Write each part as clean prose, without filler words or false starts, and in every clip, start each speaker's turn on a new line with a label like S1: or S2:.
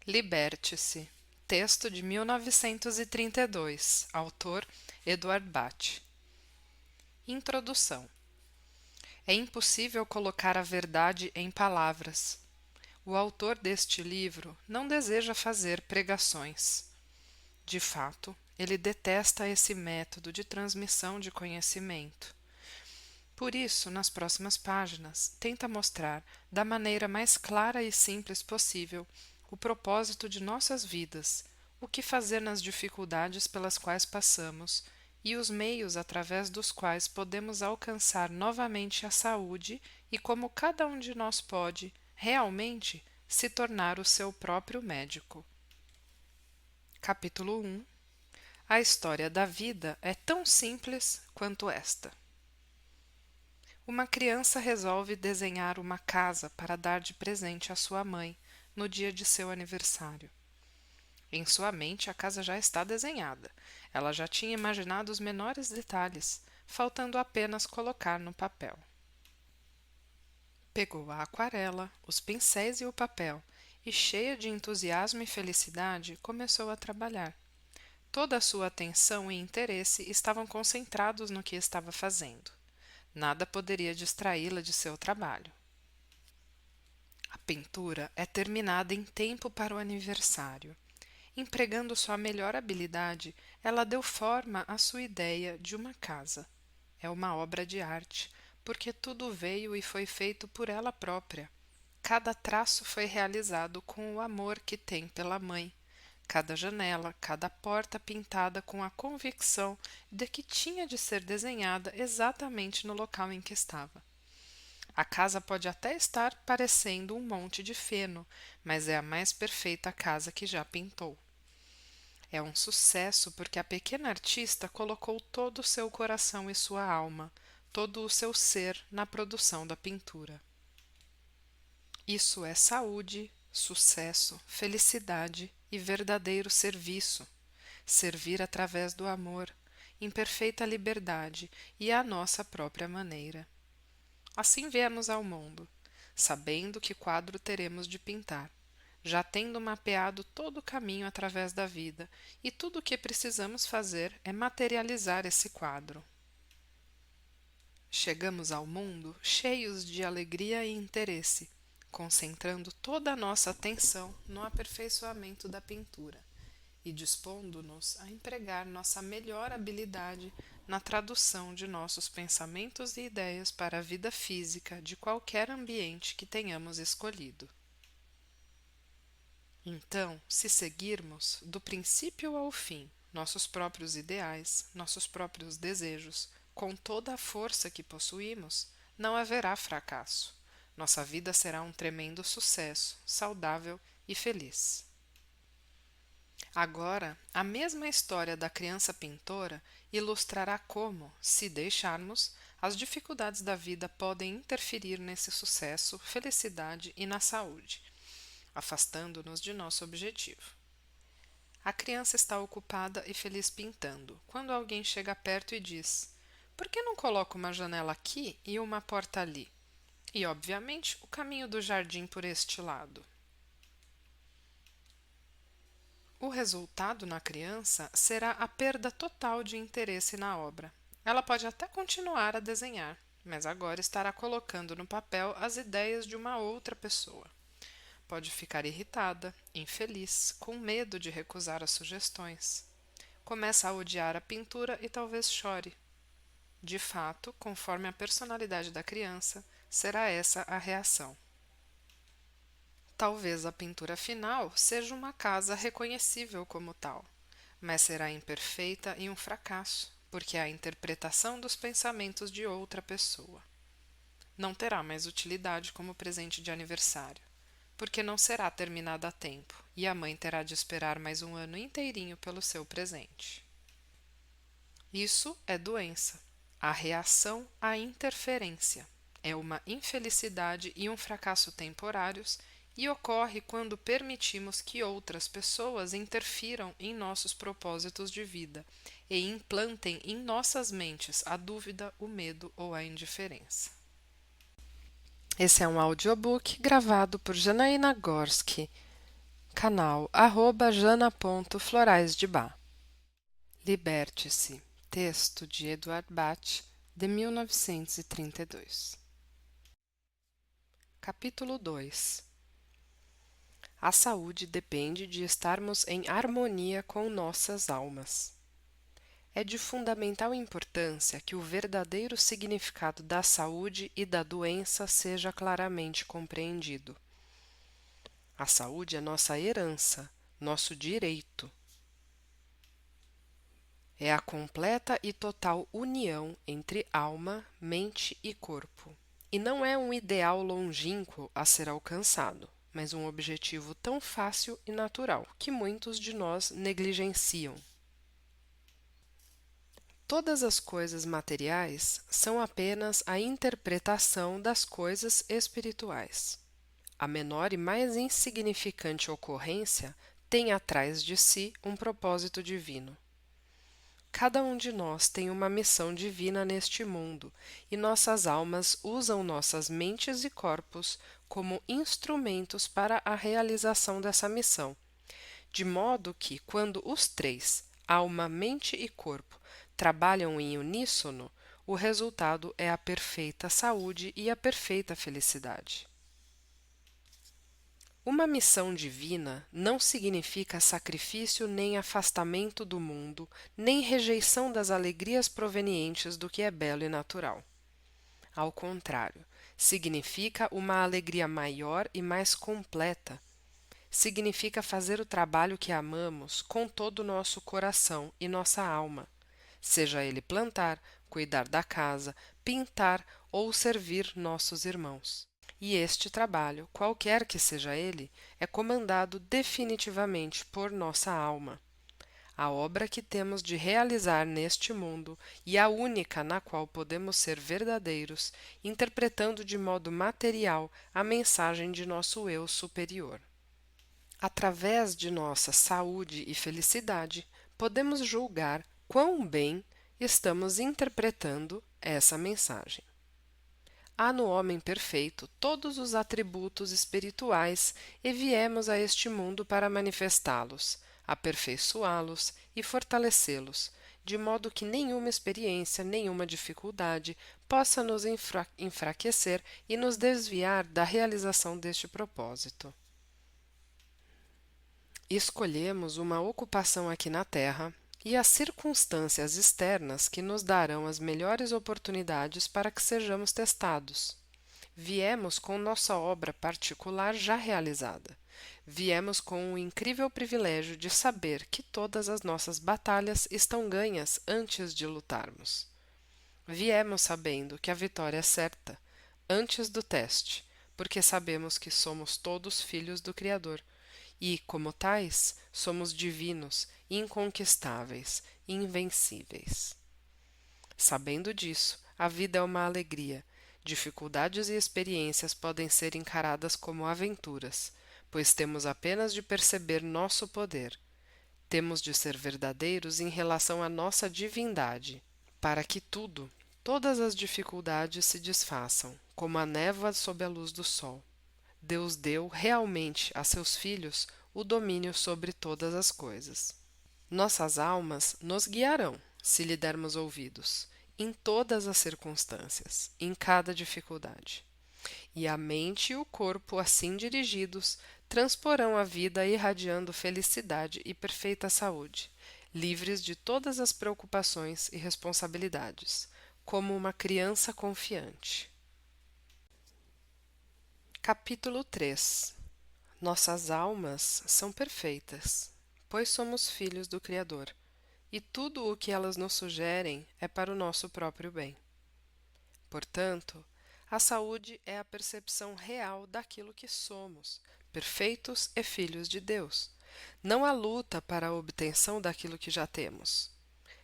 S1: Liberte-se. Texto de 1932. Autor Eduard Bach. Introdução. É impossível colocar a verdade em palavras. O autor deste livro não deseja fazer pregações. De fato, ele detesta esse método de transmissão de conhecimento. Por isso, nas próximas páginas, tenta mostrar, da maneira mais clara e simples possível, o propósito de nossas vidas, o que fazer nas dificuldades pelas quais passamos e os meios através dos quais podemos alcançar novamente a saúde e como cada um de nós pode, realmente, se tornar o seu próprio médico. Capítulo 1. A história da vida é tão simples quanto esta. Uma criança resolve desenhar uma casa para dar de presente à sua mãe no dia de seu aniversário. Em sua mente, a casa já está desenhada. Ela já tinha imaginado os menores detalhes, faltando apenas colocar no papel. Pegou a aquarela, os pincéis e o papel, e, cheia de entusiasmo e felicidade, começou a trabalhar. Toda a sua atenção e interesse estavam concentrados no que estava fazendo. Nada poderia distraí-la de seu trabalho. A pintura é terminada em tempo para o aniversário. Empregando sua melhor habilidade, ela deu forma à sua ideia de uma casa. É uma obra de arte, porque tudo veio e foi feito por ela própria. Cada traço foi realizado com o amor que tem pela mãe. Cada janela, cada porta pintada com a convicção de que tinha de ser desenhada exatamente no local em que estava. A casa pode até estar parecendo um monte de feno, mas é a mais perfeita casa que já pintou. É um sucesso porque a pequena artista colocou todo o seu coração e sua alma, todo o seu ser na produção da pintura. Isso é saúde, sucesso, felicidade e verdadeiro serviço. Servir através do amor, em perfeita liberdade e à nossa própria maneira. Assim viemos ao mundo, sabendo que quadro teremos de pintar, já tendo mapeado todo o caminho através da vida, e tudo o que precisamos fazer é materializar esse quadro. Chegamos ao mundo cheios de alegria e interesse, concentrando toda a nossa atenção no aperfeiçoamento da pintura e dispondo-nos a empregar nossa melhor habilidade na tradução de nossos pensamentos e ideias para a vida física de qualquer ambiente que tenhamos escolhido. Então, se seguirmos, do princípio ao fim, nossos próprios ideais, nossos próprios desejos, com toda a força que possuímos, não haverá fracasso. Nossa vida será um tremendo sucesso, saudável e feliz. Agora, a mesma história da criança pintora ilustrará como, se deixarmos, as dificuldades da vida podem interferir nesse sucesso, felicidade e na saúde, afastando-nos de nosso objetivo. A criança está ocupada e feliz pintando, quando alguém chega perto e diz: "Por que não coloca uma janela aqui e uma porta ali? E, obviamente, o caminho do jardim por este lado." O resultado na criança será a perda total de interesse na obra. Ela pode até continuar a desenhar, mas agora estará colocando no papel as ideias de uma outra pessoa. Pode ficar irritada, infeliz, com medo de recusar as sugestões. Começa a odiar a pintura e talvez chore. De fato, conforme a personalidade da criança, será essa a reação. Talvez a pintura final seja uma casa reconhecível como tal, mas será imperfeita e um fracasso, porque é a interpretação dos pensamentos de outra pessoa. Não terá mais utilidade como presente de aniversário, porque não será terminada a tempo, e a mãe terá de esperar mais um ano inteirinho pelo seu presente. Isso é doença. A reação à interferência é uma infelicidade e um fracasso temporários e ocorre quando permitimos que outras pessoas interfiram em nossos propósitos de vida e implantem em nossas mentes a dúvida, o medo ou a indiferença. Esse é um audiobook gravado por Janaína Gorski, canal @jana.floraisdebá. Liberte-se. Texto de Edward Bach, de 1932. Capítulo 2. A saúde depende de estarmos em harmonia com nossas almas. É de fundamental importância que o verdadeiro significado da saúde e da doença seja claramente compreendido. A saúde é nossa herança, nosso direito. É a completa e total união entre alma, mente e corpo. E não é um ideal longínquo a ser alcançado, mas um objetivo tão fácil e natural que muitos de nós negligenciam. Todas as coisas materiais são apenas a interpretação das coisas espirituais. A menor e mais insignificante ocorrência tem atrás de si um propósito divino. Cada um de nós tem uma missão divina neste mundo, e nossas almas usam nossas mentes e corpos como instrumentos para a realização dessa missão, de modo que, quando os três, alma, mente e corpo, trabalham em uníssono, o resultado é a perfeita saúde e a perfeita felicidade. Uma missão divina não significa sacrifício nem afastamento do mundo, nem rejeição das alegrias provenientes do que é belo e natural. Ao contrário, significa uma alegria maior e mais completa. Significa fazer o trabalho que amamos com todo o nosso coração e nossa alma, seja ele plantar, cuidar da casa, pintar ou servir nossos irmãos. E este trabalho, qualquer que seja ele, é comandado definitivamente por nossa alma. A obra que temos de realizar neste mundo e a única na qual podemos ser verdadeiros, interpretando de modo material a mensagem de nosso eu superior. Através de nossa saúde e felicidade, podemos julgar quão bem estamos interpretando essa mensagem. Há no homem perfeito todos os atributos espirituais e viemos a este mundo para manifestá-los, aperfeiçoá-los e fortalecê-los, de modo que nenhuma experiência, nenhuma dificuldade possa nos enfraquecer e nos desviar da realização deste propósito. Escolhemos uma ocupação aqui na Terra e as circunstâncias externas que nos darão as melhores oportunidades para que sejamos testados. Viemos com nossa obra particular já realizada. Viemos com o incrível privilégio de saber que todas as nossas batalhas estão ganhas antes de lutarmos. Viemos sabendo que a vitória é certa, antes do teste, porque sabemos que somos todos filhos do Criador. E, como tais, somos divinos, inconquistáveis, invencíveis. Sabendo disso, a vida é uma alegria. Dificuldades e experiências podem ser encaradas como aventuras, pois temos apenas de perceber nosso poder. Temos de ser verdadeiros em relação à nossa divindade, para que todas as dificuldades se desfaçam, como a névoa sob a luz do sol. Deus deu realmente a seus filhos o domínio sobre todas as coisas. Nossas almas nos guiarão, se lhe dermos ouvidos, em todas as circunstâncias, em cada dificuldade. E a mente e o corpo, assim dirigidos, transporão a vida irradiando felicidade e perfeita saúde, livres de todas as preocupações e responsabilidades, como uma criança confiante. Capítulo 3. Nossas almas são perfeitas, pois somos filhos do Criador, e tudo o que elas nos sugerem é para o nosso próprio bem. Portanto, a saúde é a percepção real daquilo que somos, perfeitos e filhos de Deus, não a luta para a obtenção daquilo que já temos.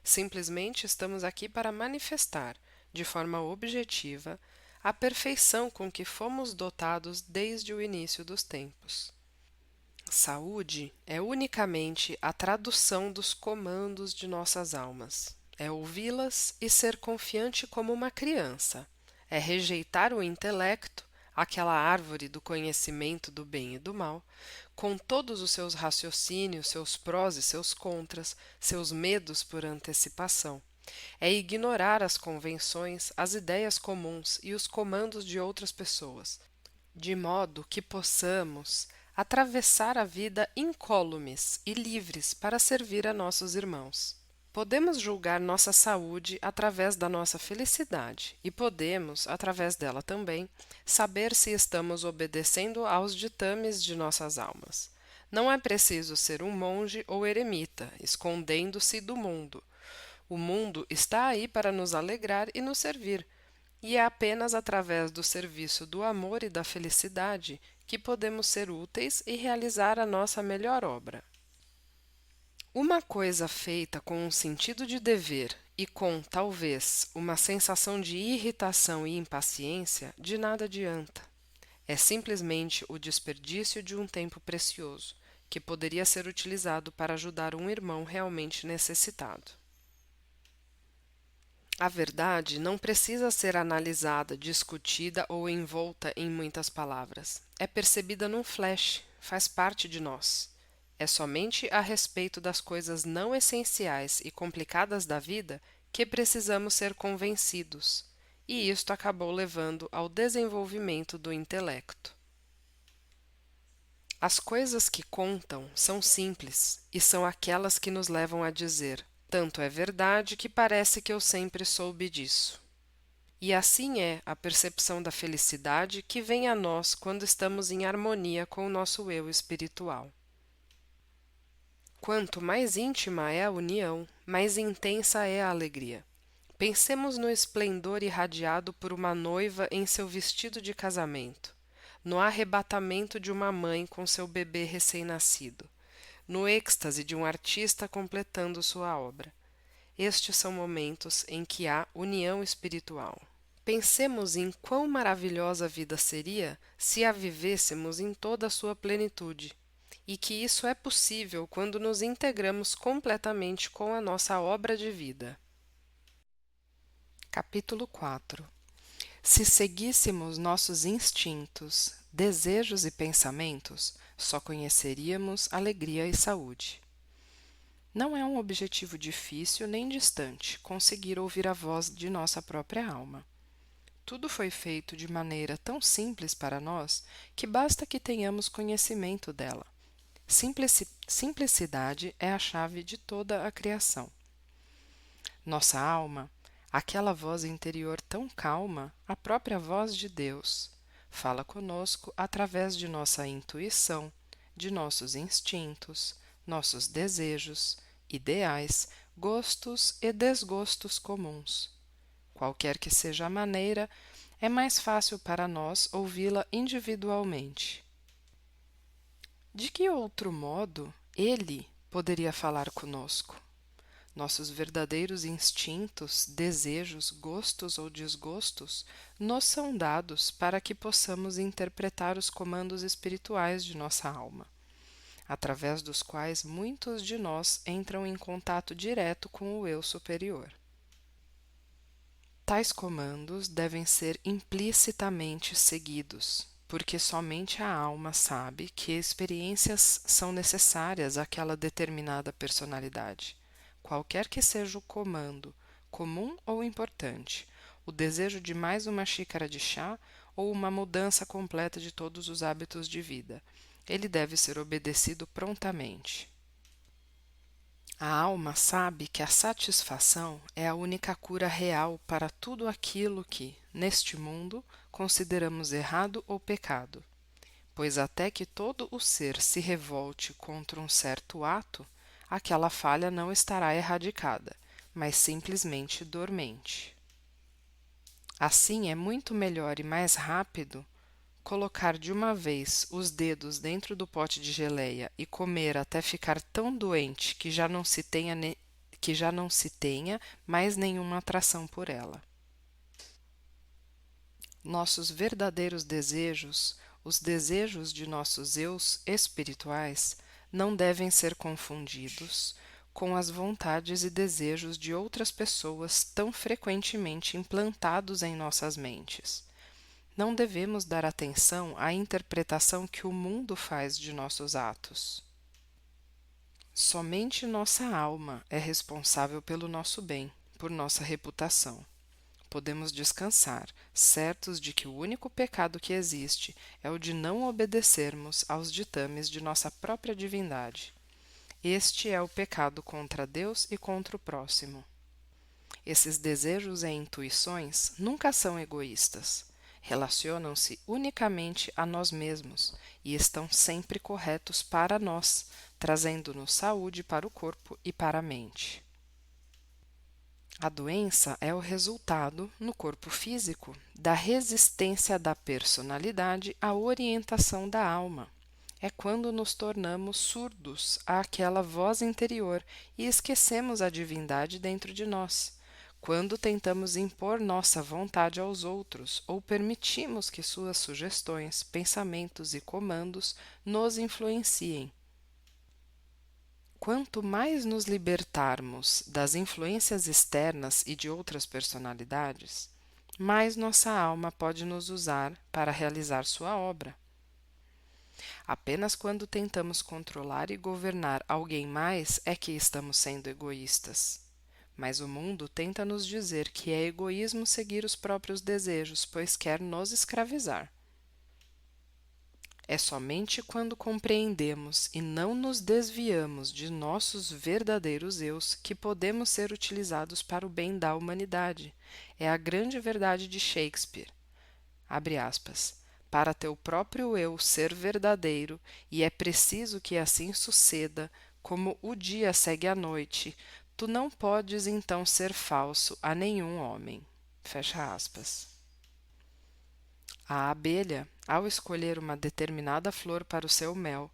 S1: Simplesmente estamos aqui para manifestar, de forma objetiva, a perfeição com que fomos dotados desde o início dos tempos. Saúde é unicamente a tradução dos comandos de nossas almas. É ouvi-las e ser confiante como uma criança. É rejeitar o intelecto, aquela árvore do conhecimento do bem e do mal, com todos os seus raciocínios, seus prós e seus contras, seus medos por antecipação. É ignorar as convenções, as ideias comuns e os comandos de outras pessoas, de modo que possamos atravessar a vida incólumes e livres para servir a nossos irmãos. Podemos julgar nossa saúde através da nossa felicidade e podemos, através dela também, saber se estamos obedecendo aos ditames de nossas almas. Não é preciso ser um monge ou eremita, escondendo-se do mundo. O mundo está aí para nos alegrar e nos servir, e é apenas através do serviço do amor e da felicidade que podemos ser úteis e realizar a nossa melhor obra. Uma coisa feita com um sentido de dever e com, talvez, uma sensação de irritação e impaciência, de nada adianta. É simplesmente o desperdício de um tempo precioso, que poderia ser utilizado para ajudar um irmão realmente necessitado. A verdade não precisa ser analisada, discutida ou envolta em muitas palavras. É percebida num flash, faz parte de nós. É somente a respeito das coisas não essenciais e complicadas da vida que precisamos ser convencidos, e isto acabou levando ao desenvolvimento do intelecto. As coisas que contam são simples e são aquelas que nos levam a dizer: tanto é verdade que parece que eu sempre soube disso. E assim é a percepção da felicidade que vem a nós quando estamos em harmonia com o nosso eu espiritual. Quanto mais íntima é a união, mais intensa é a alegria. Pensemos no esplendor irradiado por uma noiva em seu vestido de casamento, no arrebatamento de uma mãe com seu bebê recém-nascido, no êxtase de um artista completando sua obra. Estes são momentos em que há união espiritual. Pensemos em quão maravilhosa a vida seria se a vivêssemos em toda a sua plenitude, e que isso é possível quando nos integramos completamente com a nossa obra de vida. Capítulo 4. Se seguíssemos nossos instintos, desejos e pensamentos, só conheceríamos alegria e saúde. Não é um objetivo difícil nem distante conseguir ouvir a voz de nossa própria alma. Tudo foi feito de maneira tão simples para nós que basta que tenhamos conhecimento dela. Simplicidade é a chave de toda a criação. Nossa alma, aquela voz interior tão calma, a própria voz de Deus, fala conosco através de nossa intuição, de nossos instintos, nossos desejos, ideais, gostos e desgostos comuns. Qualquer que seja a maneira, é mais fácil para nós ouvi-la individualmente. De que outro modo ele poderia falar conosco? Nossos verdadeiros instintos, desejos, gostos ou desgostos nos são dados para que possamos interpretar os comandos espirituais de nossa alma, através dos quais muitos de nós entram em contato direto com o eu superior. Tais comandos devem ser implicitamente seguidos, porque somente a alma sabe que experiências são necessárias àquela determinada personalidade. Qualquer que seja o comando, comum ou importante, o desejo de mais uma xícara de chá ou uma mudança completa de todos os hábitos de vida, ele deve ser obedecido prontamente. A alma sabe que a satisfação é a única cura real para tudo aquilo que, neste mundo, consideramos errado ou pecado, pois até que todo o ser se revolte contra um certo ato, aquela falha não estará erradicada, mas simplesmente dormente. Assim, é muito melhor e mais rápido colocar de uma vez os dedos dentro do pote de geleia e comer até ficar tão doente que já não se tenha mais nenhuma atração por ela. Nossos verdadeiros desejos, os desejos de nossos eus espirituais, não devem ser confundidos com as vontades e desejos de outras pessoas tão frequentemente implantados em nossas mentes. Não devemos dar atenção à interpretação que o mundo faz de nossos atos. Somente nossa alma é responsável pelo nosso bem, por nossa reputação. Podemos descansar, certos de que o único pecado que existe é o de não obedecermos aos ditames de nossa própria divindade. Este é o pecado contra Deus e contra o próximo. Esses desejos e intuições nunca são egoístas. Relacionam-se unicamente a nós mesmos e estão sempre corretos para nós, trazendo-nos saúde para o corpo e para a mente. A doença é o resultado, no corpo físico, da resistência da personalidade à orientação da alma. É quando nos tornamos surdos àquela voz interior e esquecemos a divindade dentro de nós. Quando tentamos impor nossa vontade aos outros ou permitimos que suas sugestões, pensamentos e comandos nos influenciem. Quanto mais nos libertarmos das influências externas e de outras personalidades, mais nossa alma pode nos usar para realizar sua obra. Apenas quando tentamos controlar e governar alguém mais é que estamos sendo egoístas. Mas o mundo tenta nos dizer que é egoísmo seguir os próprios desejos, pois quer nos escravizar. É somente quando compreendemos e não nos desviamos de nossos verdadeiros eus que podemos ser utilizados para o bem da humanidade. É a grande verdade de Shakespeare. Abre aspas. Para teu próprio eu ser verdadeiro, e é preciso que assim suceda, como o dia segue a noite, tu não podes então ser falso a nenhum homem. Fecha aspas. A abelha, ao escolher uma determinada flor para o seu mel,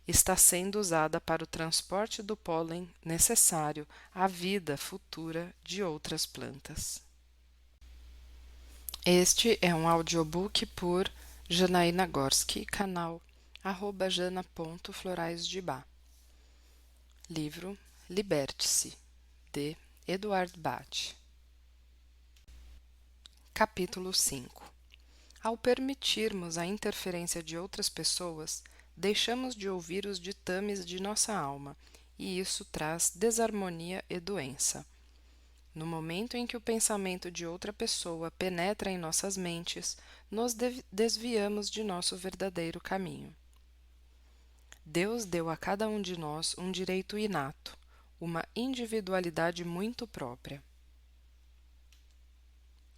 S1: está sendo usada para o transporte do pólen necessário à vida futura de outras plantas. Este é um audiobook por Janaína Gorski, canal @jana.floraisdebá. Livro Liberte-se, de Eduard Bach. Capítulo 5. Ao permitirmos a interferência de outras pessoas, deixamos de ouvir os ditames de nossa alma, e isso traz desarmonia e doença. No momento em que o pensamento de outra pessoa penetra em nossas mentes, nos desviamos de nosso verdadeiro caminho. Deus deu a cada um de nós um direito inato, uma individualidade muito própria.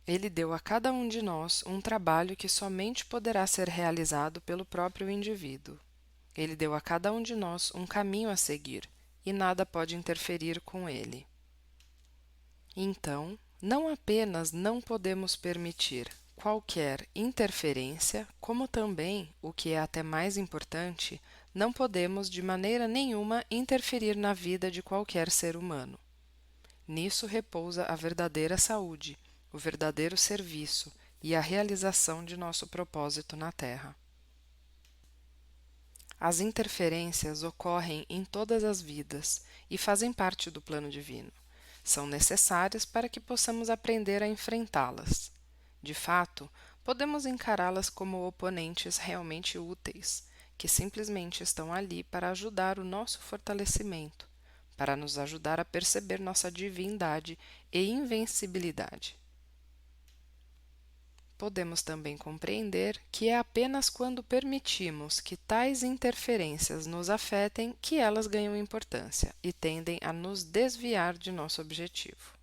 S1: Ele deu a cada um de nós um trabalho que somente poderá ser realizado pelo próprio indivíduo. Ele deu a cada um de nós um caminho a seguir, e nada pode interferir com ele. Então, não apenas não podemos permitir qualquer interferência, como também, o que é até mais importante, não podemos de maneira nenhuma interferir na vida de qualquer ser humano. Nisso repousa a verdadeira saúde, o verdadeiro serviço e a realização de nosso propósito na Terra. As interferências ocorrem em todas as vidas e fazem parte do plano divino. São necessárias para que possamos aprender a enfrentá-las. De fato, podemos encará-las como oponentes realmente úteis, que simplesmente estão ali para ajudar o nosso fortalecimento, para nos ajudar a perceber nossa divindade e invencibilidade. Podemos também compreender que é apenas quando permitimos que tais interferências nos afetem que elas ganham importância e tendem a nos desviar de nosso objetivo.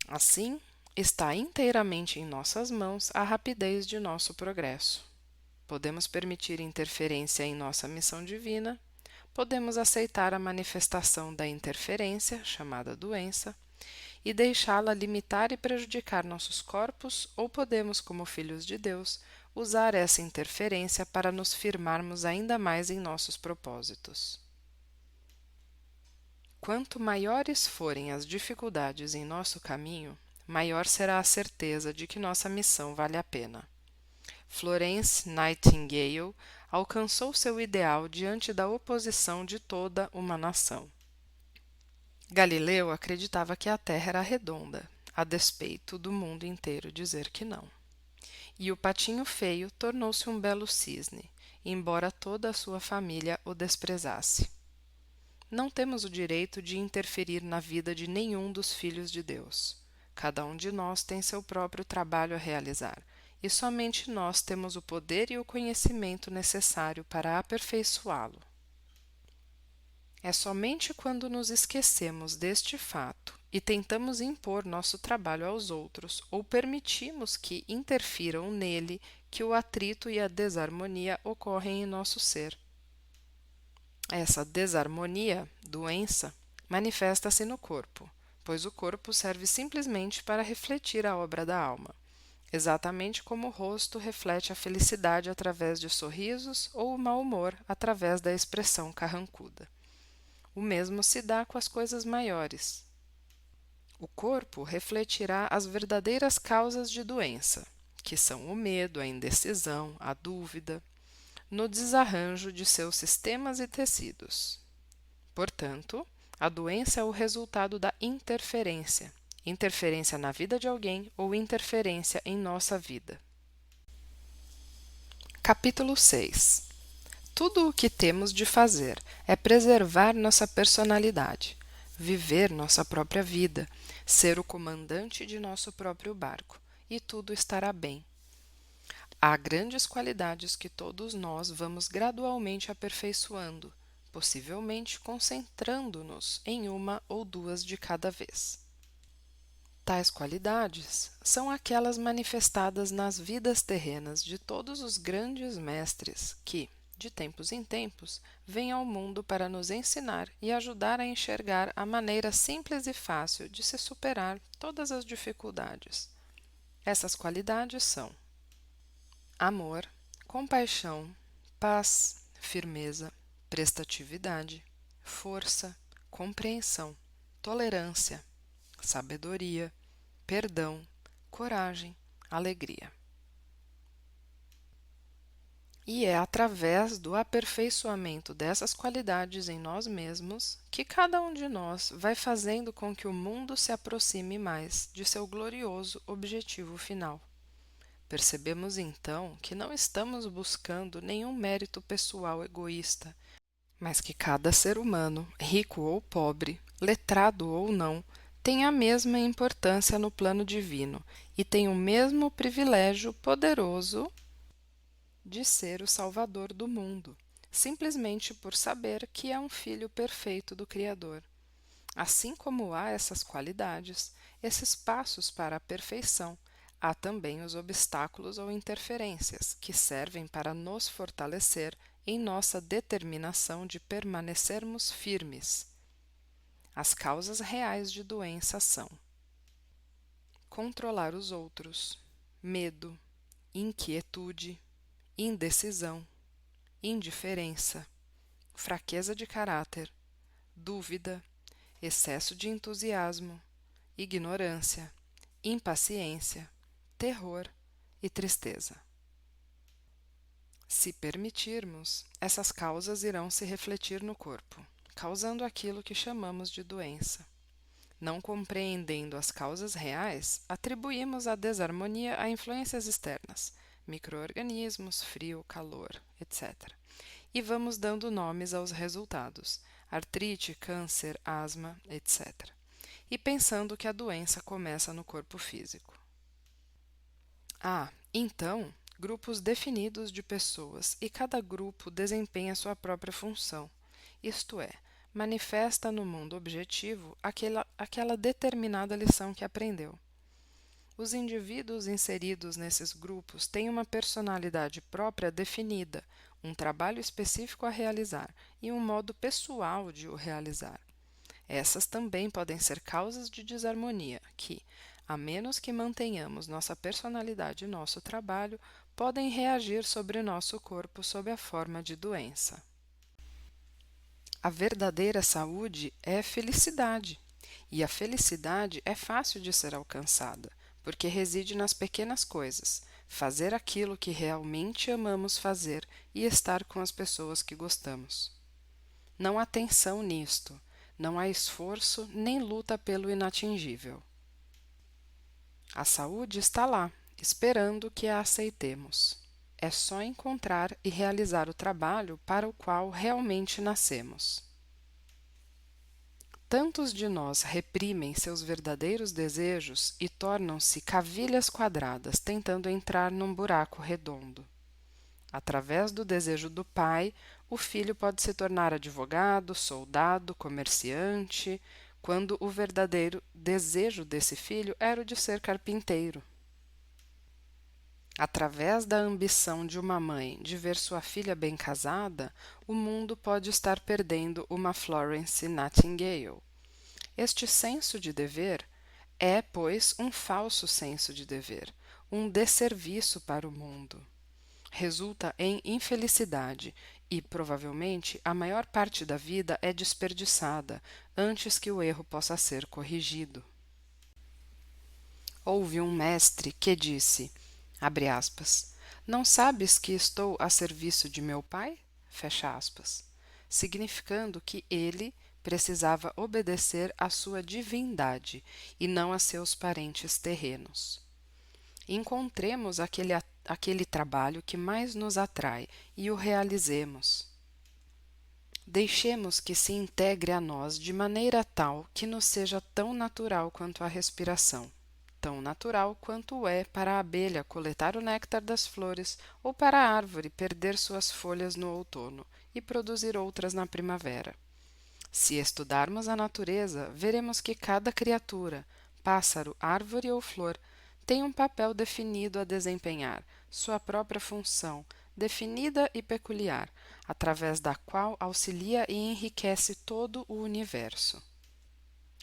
S1: Assim, está inteiramente em nossas mãos a rapidez de nosso progresso. Podemos permitir interferência em nossa missão divina, podemos aceitar a manifestação da interferência, chamada doença, e deixá-la limitar e prejudicar nossos corpos, ou podemos, como filhos de Deus, usar essa interferência para nos firmarmos ainda mais em nossos propósitos. Quanto maiores forem as dificuldades em nosso caminho, maior será a certeza de que nossa missão vale a pena. Florence Nightingale alcançou seu ideal diante da oposição de toda uma nação. Galileu acreditava que a Terra era redonda, a despeito do mundo inteiro dizer que não. E o patinho feio tornou-se um belo cisne, embora toda a sua família o desprezasse. Não temos o direito de interferir na vida de nenhum dos filhos de Deus. Cada um de nós tem seu próprio trabalho a realizar, e somente nós temos o poder e o conhecimento necessário para aperfeiçoá-lo. É somente quando nos esquecemos deste fato e tentamos impor nosso trabalho aos outros ou permitimos que interfiram nele que o atrito e a desarmonia ocorrem em nosso ser. Essa desarmonia, doença, manifesta-se no corpo, pois o corpo serve simplesmente para refletir a obra da alma, exatamente como o rosto reflete a felicidade através de sorrisos ou o mau humor através da expressão carrancuda. O mesmo se dá com as coisas maiores. O corpo refletirá as verdadeiras causas de doença, que são o medo, a indecisão, a dúvida, no desarranjo de seus sistemas e tecidos. Portanto, a doença é o resultado da interferência, interferência na vida de alguém ou interferência em nossa vida. Capítulo 6. Tudo o que temos de fazer é preservar nossa personalidade, viver nossa própria vida, ser o comandante de nosso próprio barco, e tudo estará bem. Há grandes qualidades que todos nós vamos gradualmente aperfeiçoando, possivelmente concentrando-nos em uma ou duas de cada vez. Tais qualidades são aquelas manifestadas nas vidas terrenas de todos os grandes mestres que, de tempos em tempos, vêm ao mundo para nos ensinar e ajudar a enxergar a maneira simples e fácil de se superar todas as dificuldades. Essas qualidades são amor, compaixão, paz, firmeza, prestatividade, força, compreensão, tolerância, sabedoria, perdão, coragem, alegria. E é através do aperfeiçoamento dessas qualidades em nós mesmos que cada um de nós vai fazendo com que o mundo se aproxime mais de seu glorioso objetivo final. Percebemos então que não estamos buscando nenhum mérito pessoal egoísta, mas que cada ser humano, rico ou pobre, letrado ou não, tem a mesma importância no plano divino e tem o mesmo privilégio poderoso de ser o Salvador do mundo, simplesmente por saber que é um filho perfeito do Criador. Assim como há essas qualidades, esses passos para a perfeição, há também os obstáculos ou interferências que servem para nos fortalecer em nossa determinação de permanecermos firmes. As causas reais de doença são controlar os outros, medo, inquietude, indecisão, indiferença, fraqueza de caráter, dúvida, excesso de entusiasmo, ignorância, impaciência, terror e tristeza. Se permitirmos, essas causas irão se refletir no corpo, causando aquilo que chamamos de doença. Não compreendendo as causas reais, atribuímos a desarmonia a influências externas, micro-organismos, frio, calor, etc. E vamos dando nomes aos resultados, artrite, câncer, asma, etc. E pensando que a doença começa no corpo físico. Então, grupos definidos de pessoas e cada grupo desempenha sua própria função, isto é, manifesta no mundo objetivo aquela determinada lição que aprendeu. Os indivíduos inseridos nesses grupos têm uma personalidade própria definida, um trabalho específico a realizar e um modo pessoal de o realizar. Essas também podem ser causas de desarmonia que, a menos que mantenhamos nossa personalidade e nosso trabalho, podem reagir sobre nosso corpo sob a forma de doença. A verdadeira saúde é felicidade, e a felicidade é fácil de ser alcançada, porque reside nas pequenas coisas, fazer aquilo que realmente amamos fazer e estar com as pessoas que gostamos. Não há tensão nisto, não há esforço nem luta pelo inatingível. A saúde está lá, esperando que a aceitemos. É só encontrar e realizar o trabalho para o qual realmente nascemos. Tantos de nós reprimem seus verdadeiros desejos e tornam-se cavilhas quadradas tentando entrar num buraco redondo. Através do desejo do pai, o filho pode se tornar advogado, soldado, comerciante, quando o verdadeiro desejo desse filho era o de ser carpinteiro. Através da ambição de uma mãe de ver sua filha bem casada, o mundo pode estar perdendo uma Florence Nightingale. Este senso de dever é, pois, um falso senso de dever, um desserviço para o mundo. Resulta em infelicidade e, provavelmente, a maior parte da vida é desperdiçada antes que o erro possa ser corrigido. Houve um mestre que disse, abre aspas, não sabes que estou a serviço de meu pai? Fecha aspas, significando que ele precisava obedecer à sua divindade e não a seus parentes terrenos. Encontremos aquele trabalho que mais nos atrai e o realizemos. Deixemos que se integre a nós de maneira tal que nos seja tão natural quanto a respiração, tão natural quanto é para a abelha coletar o néctar das flores ou para a árvore perder suas folhas no outono e produzir outras na primavera. Se estudarmos a natureza, veremos que cada criatura, pássaro, árvore ou flor, tem um papel definido a desempenhar, sua própria função, definida e peculiar, através da qual auxilia e enriquece todo o universo.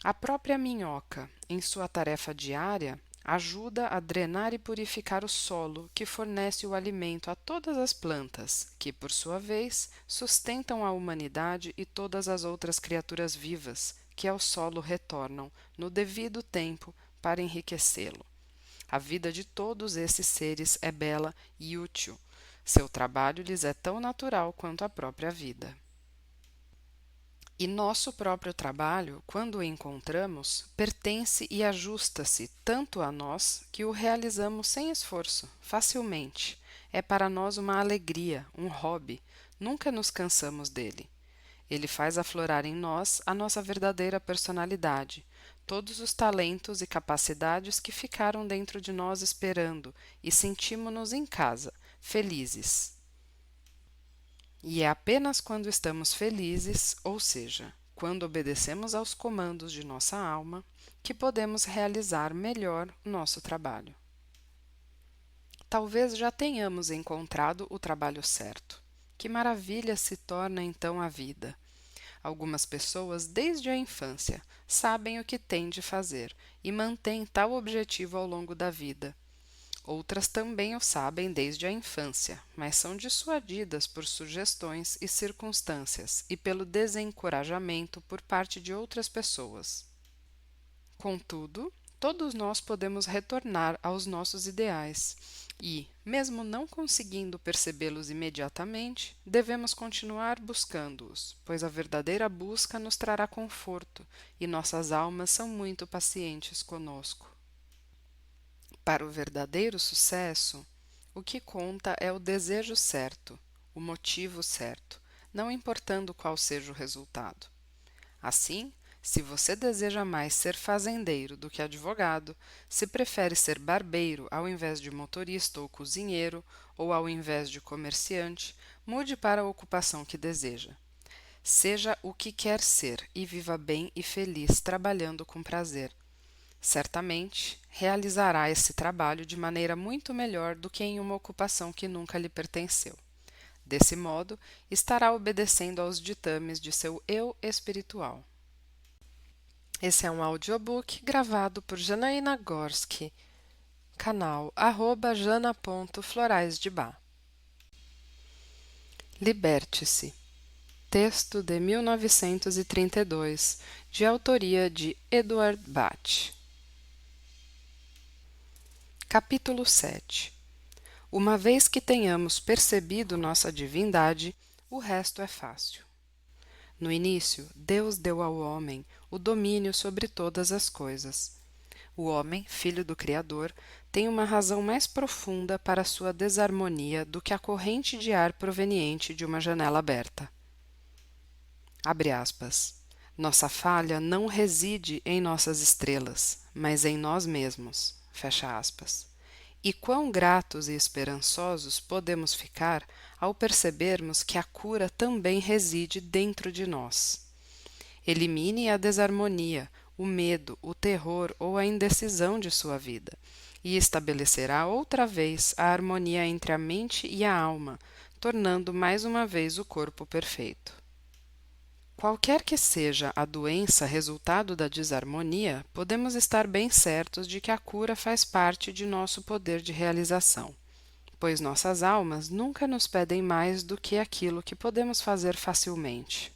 S1: A própria minhoca, em sua tarefa diária, ajuda a drenar e purificar o solo que fornece o alimento a todas as plantas, que, por sua vez, sustentam a humanidade e todas as outras criaturas vivas, que ao solo retornam, no devido tempo, para enriquecê-lo. A vida de todos esses seres é bela e útil. Seu trabalho lhes é tão natural quanto a própria vida. E nosso próprio trabalho, quando o encontramos, pertence e ajusta-se tanto a nós que o realizamos sem esforço, facilmente. É para nós uma alegria, um hobby. Nunca nos cansamos dele. Ele faz aflorar em nós a nossa verdadeira personalidade, todos os talentos e capacidades que ficaram dentro de nós esperando, e sentimos-nos em casa, felizes. E é apenas quando estamos felizes, ou seja, quando obedecemos aos comandos de nossa alma, que podemos realizar melhor o nosso trabalho. Talvez já tenhamos encontrado o trabalho certo. Que maravilha se torna então a vida! Algumas pessoas, desde a infância, sabem o que têm de fazer e mantêm tal objetivo ao longo da vida. Outras também o sabem desde a infância, mas são dissuadidas por sugestões e circunstâncias e pelo desencorajamento por parte de outras pessoas. Contudo, todos nós podemos retornar aos nossos ideais e, mesmo não conseguindo percebê-los imediatamente, devemos continuar buscando-os, pois a verdadeira busca nos trará conforto e nossas almas são muito pacientes conosco. Para o verdadeiro sucesso, o que conta é o desejo certo, o motivo certo, não importando qual seja o resultado. Assim, se você deseja mais ser fazendeiro do que advogado, se prefere ser barbeiro ao invés de motorista ou cozinheiro, ou ao invés de comerciante, mude para a ocupação que deseja. Seja o que quer ser e viva bem e feliz trabalhando com prazer. Certamente, realizará esse trabalho de maneira muito melhor do que em uma ocupação que nunca lhe pertenceu. Desse modo, estará obedecendo aos ditames de seu eu espiritual. Esse é um audiobook gravado por Janaína Gorski, canal @jana.floraisdebá. Liberte-se. Texto de 1932, de autoria de Edward Bach. Capítulo 7. Uma vez que tenhamos percebido nossa divindade, o resto é fácil. No início, Deus deu ao homem o domínio sobre todas as coisas. O homem, filho do Criador, tem uma razão mais profunda para sua desarmonia do que a corrente de ar proveniente de uma janela aberta. Abre aspas. Nossa falha não reside em nossas estrelas, mas em nós mesmos. Fecha aspas. E quão gratos e esperançosos podemos ficar ao percebermos que a cura também reside dentro de nós. Elimine a desarmonia, o medo, o terror ou a indecisão de sua vida, e estabelecerá outra vez a harmonia entre a mente e a alma, tornando mais uma vez o corpo perfeito. Qualquer que seja a doença resultado da desarmonia, podemos estar bem certos de que a cura faz parte de nosso poder de realização, pois nossas almas nunca nos pedem mais do que aquilo que podemos fazer facilmente.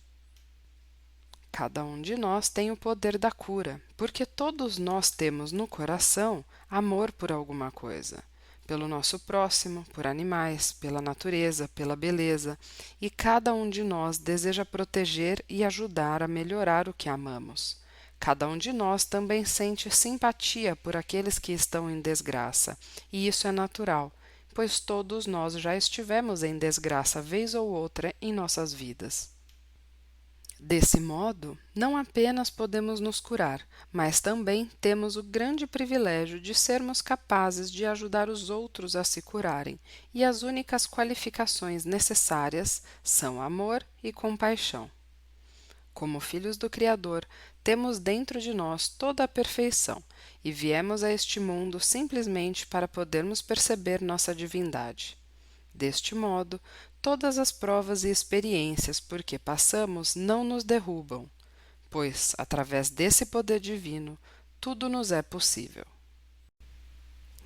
S1: Cada um de nós tem o poder da cura, porque todos nós temos no coração amor por alguma coisa, pelo nosso próximo, por animais, pela natureza, pela beleza, e cada um de nós deseja proteger e ajudar a melhorar o que amamos. Cada um de nós também sente simpatia por aqueles que estão em desgraça, e isso é natural, pois todos nós já estivemos em desgraça vez ou outra em nossas vidas. Desse modo, não apenas podemos nos curar, mas também temos o grande privilégio de sermos capazes de ajudar os outros a se curarem, e as únicas qualificações necessárias são amor e compaixão. Como filhos do Criador, temos dentro de nós toda a perfeição, e viemos a este mundo simplesmente para podermos perceber nossa divindade. Deste modo, todas as provas e experiências por que passamos não nos derrubam, pois, através desse poder divino, tudo nos é possível.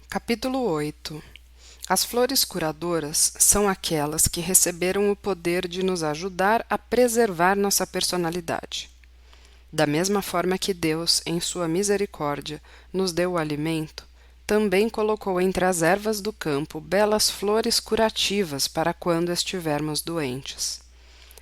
S1: Capítulo 8. As flores curadoras são aquelas que receberam o poder de nos ajudar a preservar nossa personalidade. Da mesma forma que Deus, em sua misericórdia, nos deu o alimento, também colocou entre as ervas do campo belas flores curativas para quando estivermos doentes.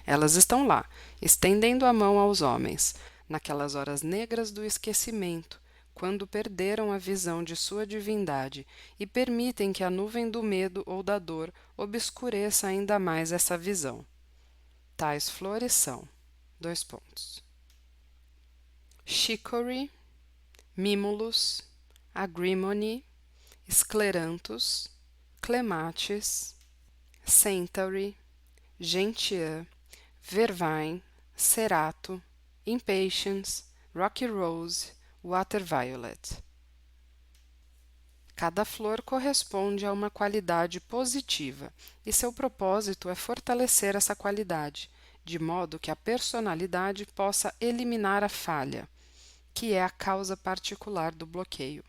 S1: Elas estão lá, estendendo a mão aos homens, naquelas horas negras do esquecimento, quando perderam a visão de sua divindade e permitem que a nuvem do medo ou da dor obscureça ainda mais essa visão. Tais flores são: chicory, mimulus, agrimony, scleranthus, clematis, centaury, gentian, vervain, cerato, impatiens, rocky rose, water violet. Cada flor corresponde a uma qualidade positiva, e seu propósito é fortalecer essa qualidade, de modo que a personalidade possa eliminar a falha, que é a causa particular do bloqueio.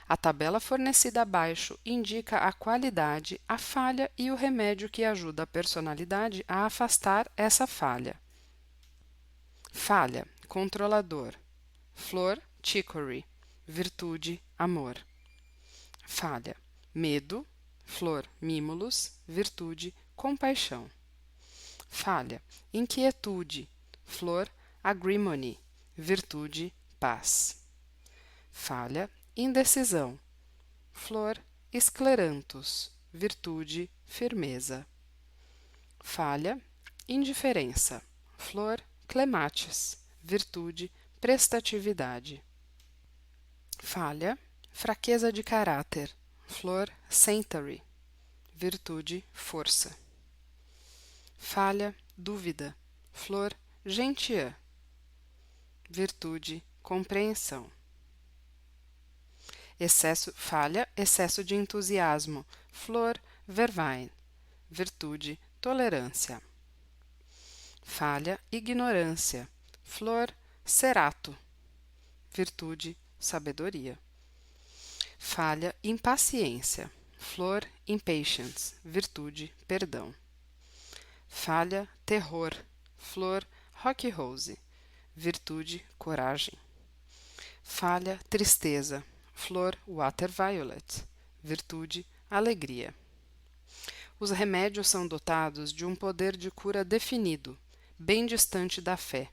S1: A tabela fornecida abaixo indica a qualidade, a falha e o remédio que ajuda a personalidade a afastar essa falha. Falha, controlador. Flor, chicory. Virtude, amor. Falha, medo. Flor, mimulus. Virtude, compaixão. Falha, inquietude. Flor, agrimony. Virtude, paz. Falha, indecisão. Flor, escleranthus. Virtude, firmeza. Falha, indiferença. Flor, clematis. Virtude, prestatividade. Falha, fraqueza de caráter. Flor, centaury. Virtude, força. Falha, dúvida. Flor, gentian. Virtude, compreensão. Excesso de entusiasmo. Flor, vervain. Virtude, tolerância. Falha, ignorância. Flor, cerato. Virtude, sabedoria. Falha, impaciência. Flor, impatience. Virtude, perdão. Falha, terror. Flor, rocky rose. Virtude, coragem. Falha, tristeza. Flor, water violet. Virtude, alegria. Os remédios são dotados de um poder de cura definido, bem distante da fé.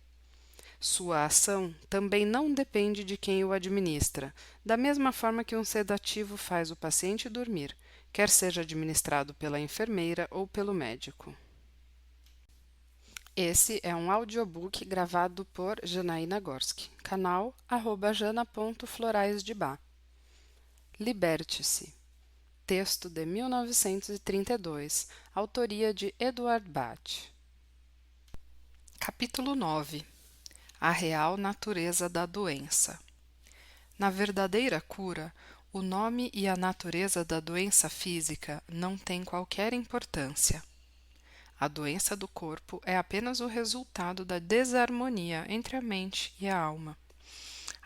S1: Sua ação também não depende de quem o administra, da mesma forma que um sedativo faz o paciente dormir, quer seja administrado pela enfermeira ou pelo médico. Esse é um audiobook gravado por Janaína Gorski, canal @jana.floraisdebá. Liberte-se. Texto de 1932, autoria de Eduard Bach. Capítulo 9. A real natureza da doença. Na verdadeira cura, o nome e a natureza da doença física não têm qualquer importância. A doença do corpo é apenas o resultado da desarmonia entre a mente e a alma.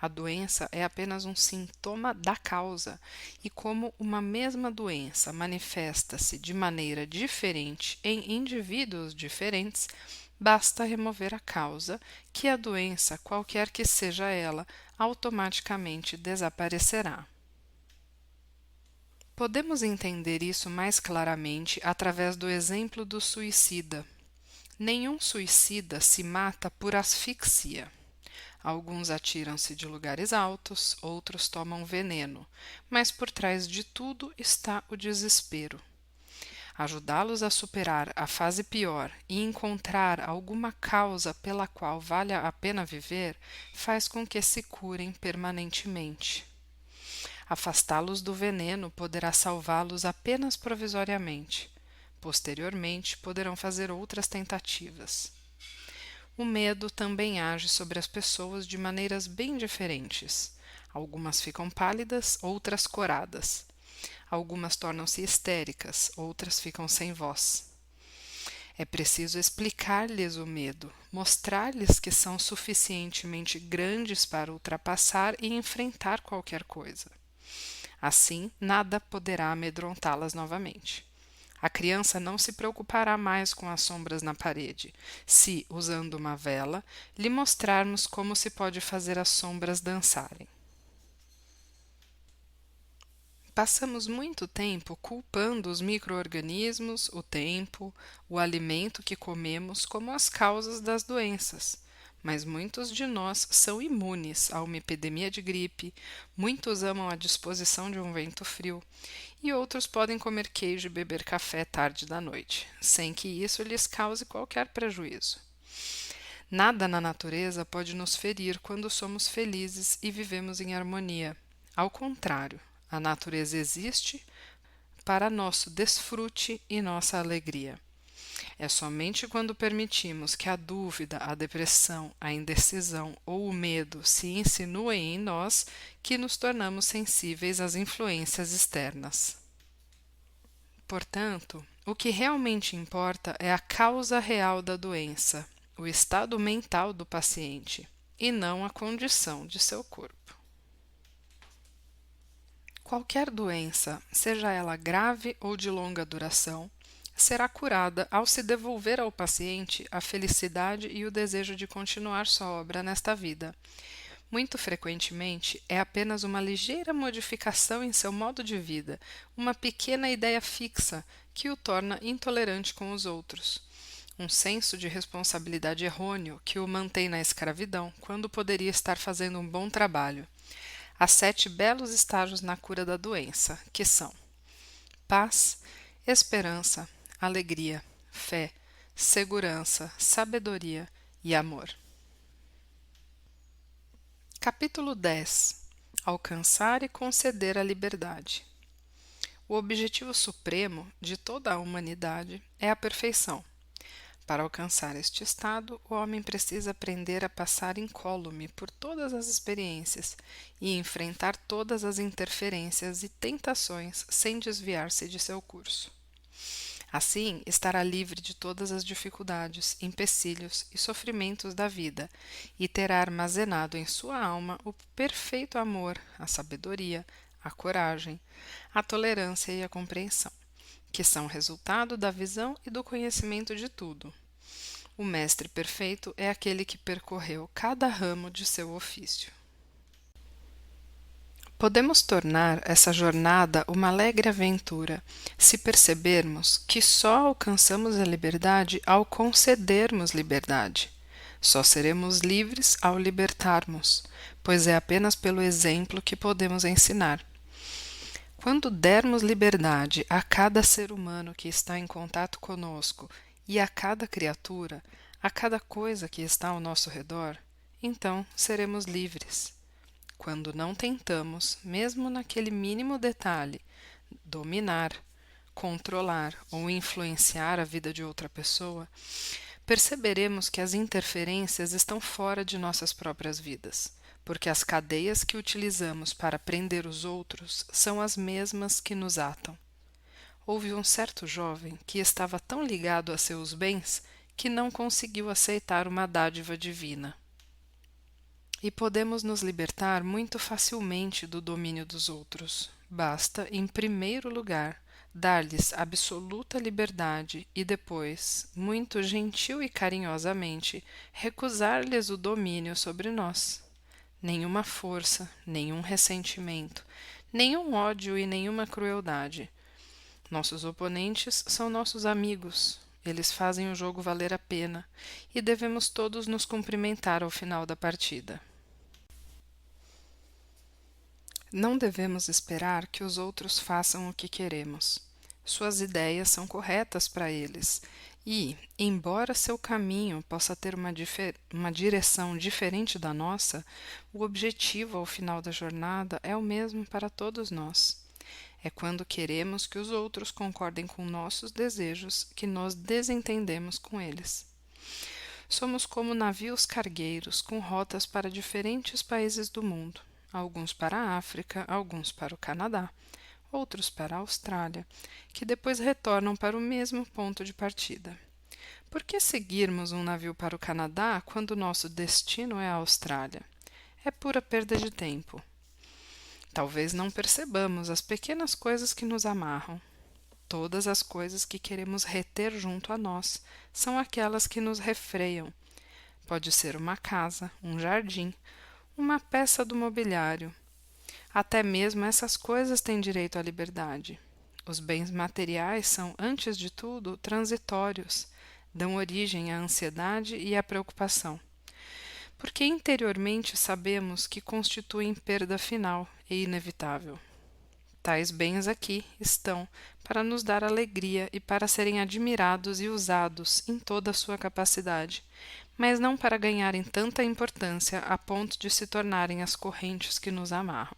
S1: A doença é apenas um sintoma da causa, e como uma mesma doença manifesta-se de maneira diferente em indivíduos diferentes, basta remover a causa, que a doença, qualquer que seja ela, automaticamente desaparecerá. Podemos entender isso mais claramente através do exemplo do suicida. Nenhum suicida se mata por asfixia. Alguns atiram-se de lugares altos, outros tomam veneno, mas por trás de tudo está o desespero. Ajudá-los a superar a fase pior e encontrar alguma causa pela qual valha a pena viver faz com que se curem permanentemente. Afastá-los do veneno poderá salvá-los apenas provisoriamente. Posteriormente, poderão fazer outras tentativas. O medo também age sobre as pessoas de maneiras bem diferentes. Algumas ficam pálidas, outras coradas. Algumas tornam-se histéricas, outras ficam sem voz. É preciso explicar-lhes o medo, mostrar-lhes que são suficientemente grandes para ultrapassar e enfrentar qualquer coisa. Assim, nada poderá amedrontá-las novamente. A criança não se preocupará mais com as sombras na parede, se, usando uma vela, lhe mostrarmos como se pode fazer as sombras dançarem. Passamos muito tempo culpando os micro-organismos, o tempo, o alimento que comemos como as causas das doenças. Mas muitos de nós são imunes a uma epidemia de gripe, muitos amam a disposição de um vento frio, e outros podem comer queijo e beber café tarde da noite, sem que isso lhes cause qualquer prejuízo. Nada na natureza pode nos ferir quando somos felizes e vivemos em harmonia. Ao contrário, a natureza existe para nosso desfrute e nossa alegria. É somente quando permitimos que a dúvida, a depressão, a indecisão ou o medo se insinuem em nós que nos tornamos sensíveis às influências externas. Portanto, o que realmente importa é a causa real da doença, o estado mental do paciente, e não a condição de seu corpo. Qualquer doença, seja ela grave ou de longa duração, será curada ao se devolver ao paciente a felicidade e o desejo de continuar sua obra nesta vida. Muito frequentemente, é apenas uma ligeira modificação em seu modo de vida, uma pequena ideia fixa que o torna intolerante com os outros. Um senso de responsabilidade errôneo que o mantém na escravidão, quando poderia estar fazendo um bom trabalho. Há 7 belos estágios na cura da doença, que são: paz, esperança, alegria, fé, segurança, sabedoria e amor. Capítulo 10. Alcançar e conceder a liberdade. O objetivo supremo de toda a humanidade é a perfeição. Para alcançar este estado, o homem precisa aprender a passar incólume por todas as experiências e enfrentar todas as interferências e tentações sem desviar-se de seu curso. Assim, estará livre de todas as dificuldades, empecilhos e sofrimentos da vida e terá armazenado em sua alma o perfeito amor, a sabedoria, a coragem, a tolerância e a compreensão, que são resultado da visão e do conhecimento de tudo. O mestre perfeito é aquele que percorreu cada ramo de seu ofício. Podemos tornar essa jornada uma alegre aventura se percebermos que só alcançamos a liberdade ao concedermos liberdade. Só seremos livres ao libertarmos, pois é apenas pelo exemplo que podemos ensinar. Quando dermos liberdade a cada ser humano que está em contato conosco e a cada criatura, a cada coisa que está ao nosso redor, então seremos livres. Quando não tentamos, mesmo naquele mínimo detalhe, dominar, controlar ou influenciar a vida de outra pessoa, perceberemos que as interferências estão fora de nossas próprias vidas, porque as cadeias que utilizamos para prender os outros são as mesmas que nos atam. Houve um certo jovem que estava tão ligado a seus bens que não conseguiu aceitar uma dádiva divina. E podemos nos libertar muito facilmente do domínio dos outros. Basta, em primeiro lugar, dar-lhes absoluta liberdade e depois, muito gentil e carinhosamente, recusar-lhes o domínio sobre nós. Nenhuma força, nenhum ressentimento, nenhum ódio e nenhuma crueldade. Nossos oponentes são nossos amigos. Eles fazem o jogo valer a pena e devemos todos nos cumprimentar ao final da partida. Não devemos esperar que os outros façam o que queremos. Suas ideias são corretas para eles e, embora seu caminho possa ter uma direção diferente da nossa, o objetivo ao final da jornada é o mesmo para todos nós. É quando queremos que os outros concordem com nossos desejos que nós desentendemos com eles. Somos como navios cargueiros com rotas para diferentes países do mundo. Alguns para a África, alguns para o Canadá, outros para a Austrália, que depois retornam para o mesmo ponto de partida. Por que seguirmos um navio para o Canadá quando nosso destino é a Austrália? É pura perda de tempo. Talvez não percebamos as pequenas coisas que nos amarram. Todas as coisas que queremos reter junto a nós são aquelas que nos refreiam. Pode ser uma casa, um jardim, uma peça do mobiliário. Até mesmo essas coisas têm direito à liberdade. Os bens materiais são, antes de tudo, transitórios, dão origem à ansiedade e à preocupação. Porque interiormente sabemos que constituem perda final e inevitável. Tais bens aqui estão para nos dar alegria e para serem admirados e usados em toda a sua capacidade, mas não para ganharem tanta importância a ponto de se tornarem as correntes que nos amarram.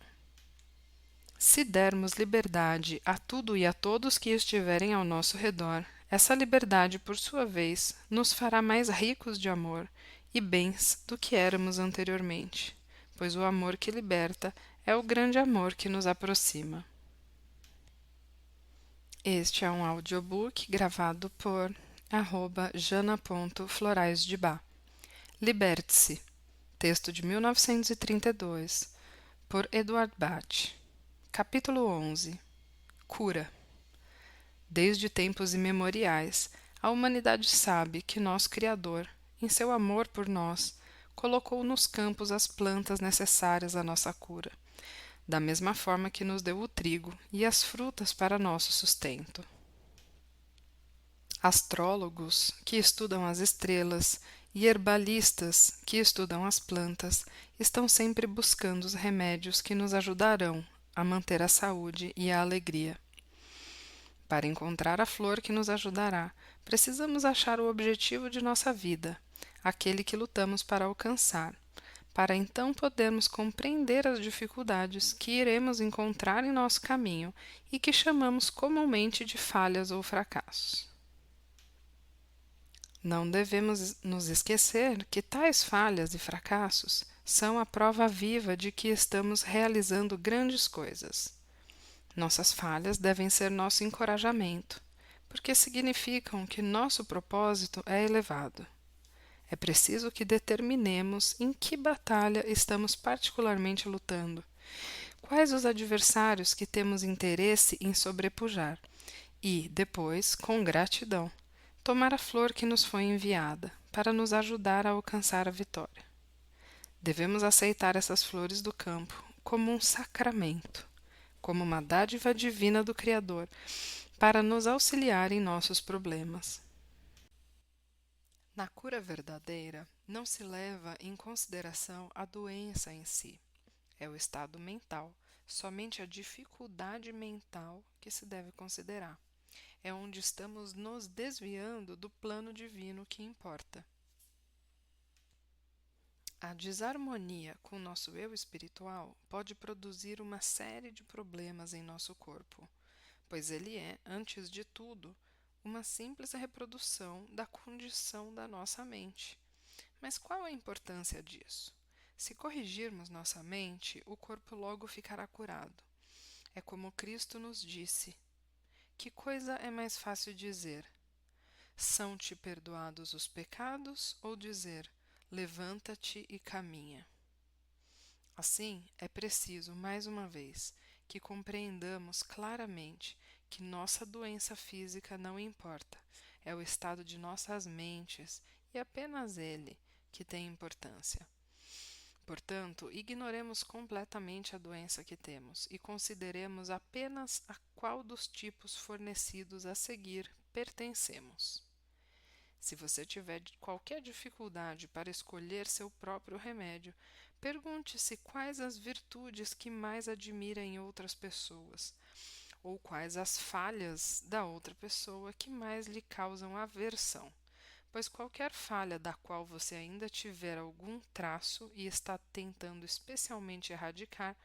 S1: Se dermos liberdade a tudo e a todos que estiverem ao nosso redor, essa liberdade, por sua vez, nos fará mais ricos de amor e bens do que éramos anteriormente, pois o amor que liberta é o grande amor que nos aproxima. Este é um audiobook gravado por @jana.floraisdebá. Liberte-se. Texto de 1932, por Edward Bach. Capítulo 11. Cura. Desde tempos imemoriais, a humanidade sabe que nosso Criador, em seu amor por nós, colocou nos campos as plantas necessárias à nossa cura, da mesma forma que nos deu o trigo e as frutas para nosso sustento. Astrólogos, que estudam as estrelas, e herbalistas, que estudam as plantas, estão sempre buscando os remédios que nos ajudarão a manter a saúde e a alegria. Para encontrar a flor que nos ajudará, precisamos achar o objetivo de nossa vida, aquele que lutamos para alcançar, para então podermos compreender as dificuldades que iremos encontrar em nosso caminho e que chamamos comumente de falhas ou fracassos. Não devemos nos esquecer que tais falhas e fracassos são a prova viva de que estamos realizando grandes coisas. Nossas falhas devem ser nosso encorajamento, porque significam que nosso propósito é elevado. É preciso que determinemos em que batalha estamos particularmente lutando, quais os adversários que temos interesse em sobrepujar e, depois, com gratidão, tomar a flor que nos foi enviada para nos ajudar a alcançar a vitória. Devemos aceitar essas flores do campo como um sacramento, como uma dádiva divina do Criador, para nos auxiliar em nossos problemas. Na cura verdadeira, não se leva em consideração a doença em si. É o estado mental, somente a dificuldade mental que se deve considerar. É onde estamos nos desviando do plano divino que importa. A desarmonia com nosso eu espiritual pode produzir uma série de problemas em nosso corpo, pois ele é, antes de tudo, uma simples reprodução da condição da nossa mente. Mas qual a importância disso? Se corrigirmos nossa mente, o corpo logo ficará curado. É como Cristo nos disse: que coisa é mais fácil dizer? São-te perdoados os pecados, ou dizer: levanta-te e caminha? Assim, é preciso, mais uma vez, que compreendamos claramente que nossa doença física não importa, é o estado de nossas mentes e apenas ele que tem importância. Portanto, ignoremos completamente a doença que temos e consideremos apenas a qual dos tipos fornecidos a seguir pertencemos. Se você tiver qualquer dificuldade para escolher seu próprio remédio, pergunte-se quais as virtudes que mais admira em outras pessoas, ou quais as falhas da outra pessoa que mais lhe causam aversão, pois qualquer falha da qual você ainda tiver algum traço e está tentando especialmente erradicar,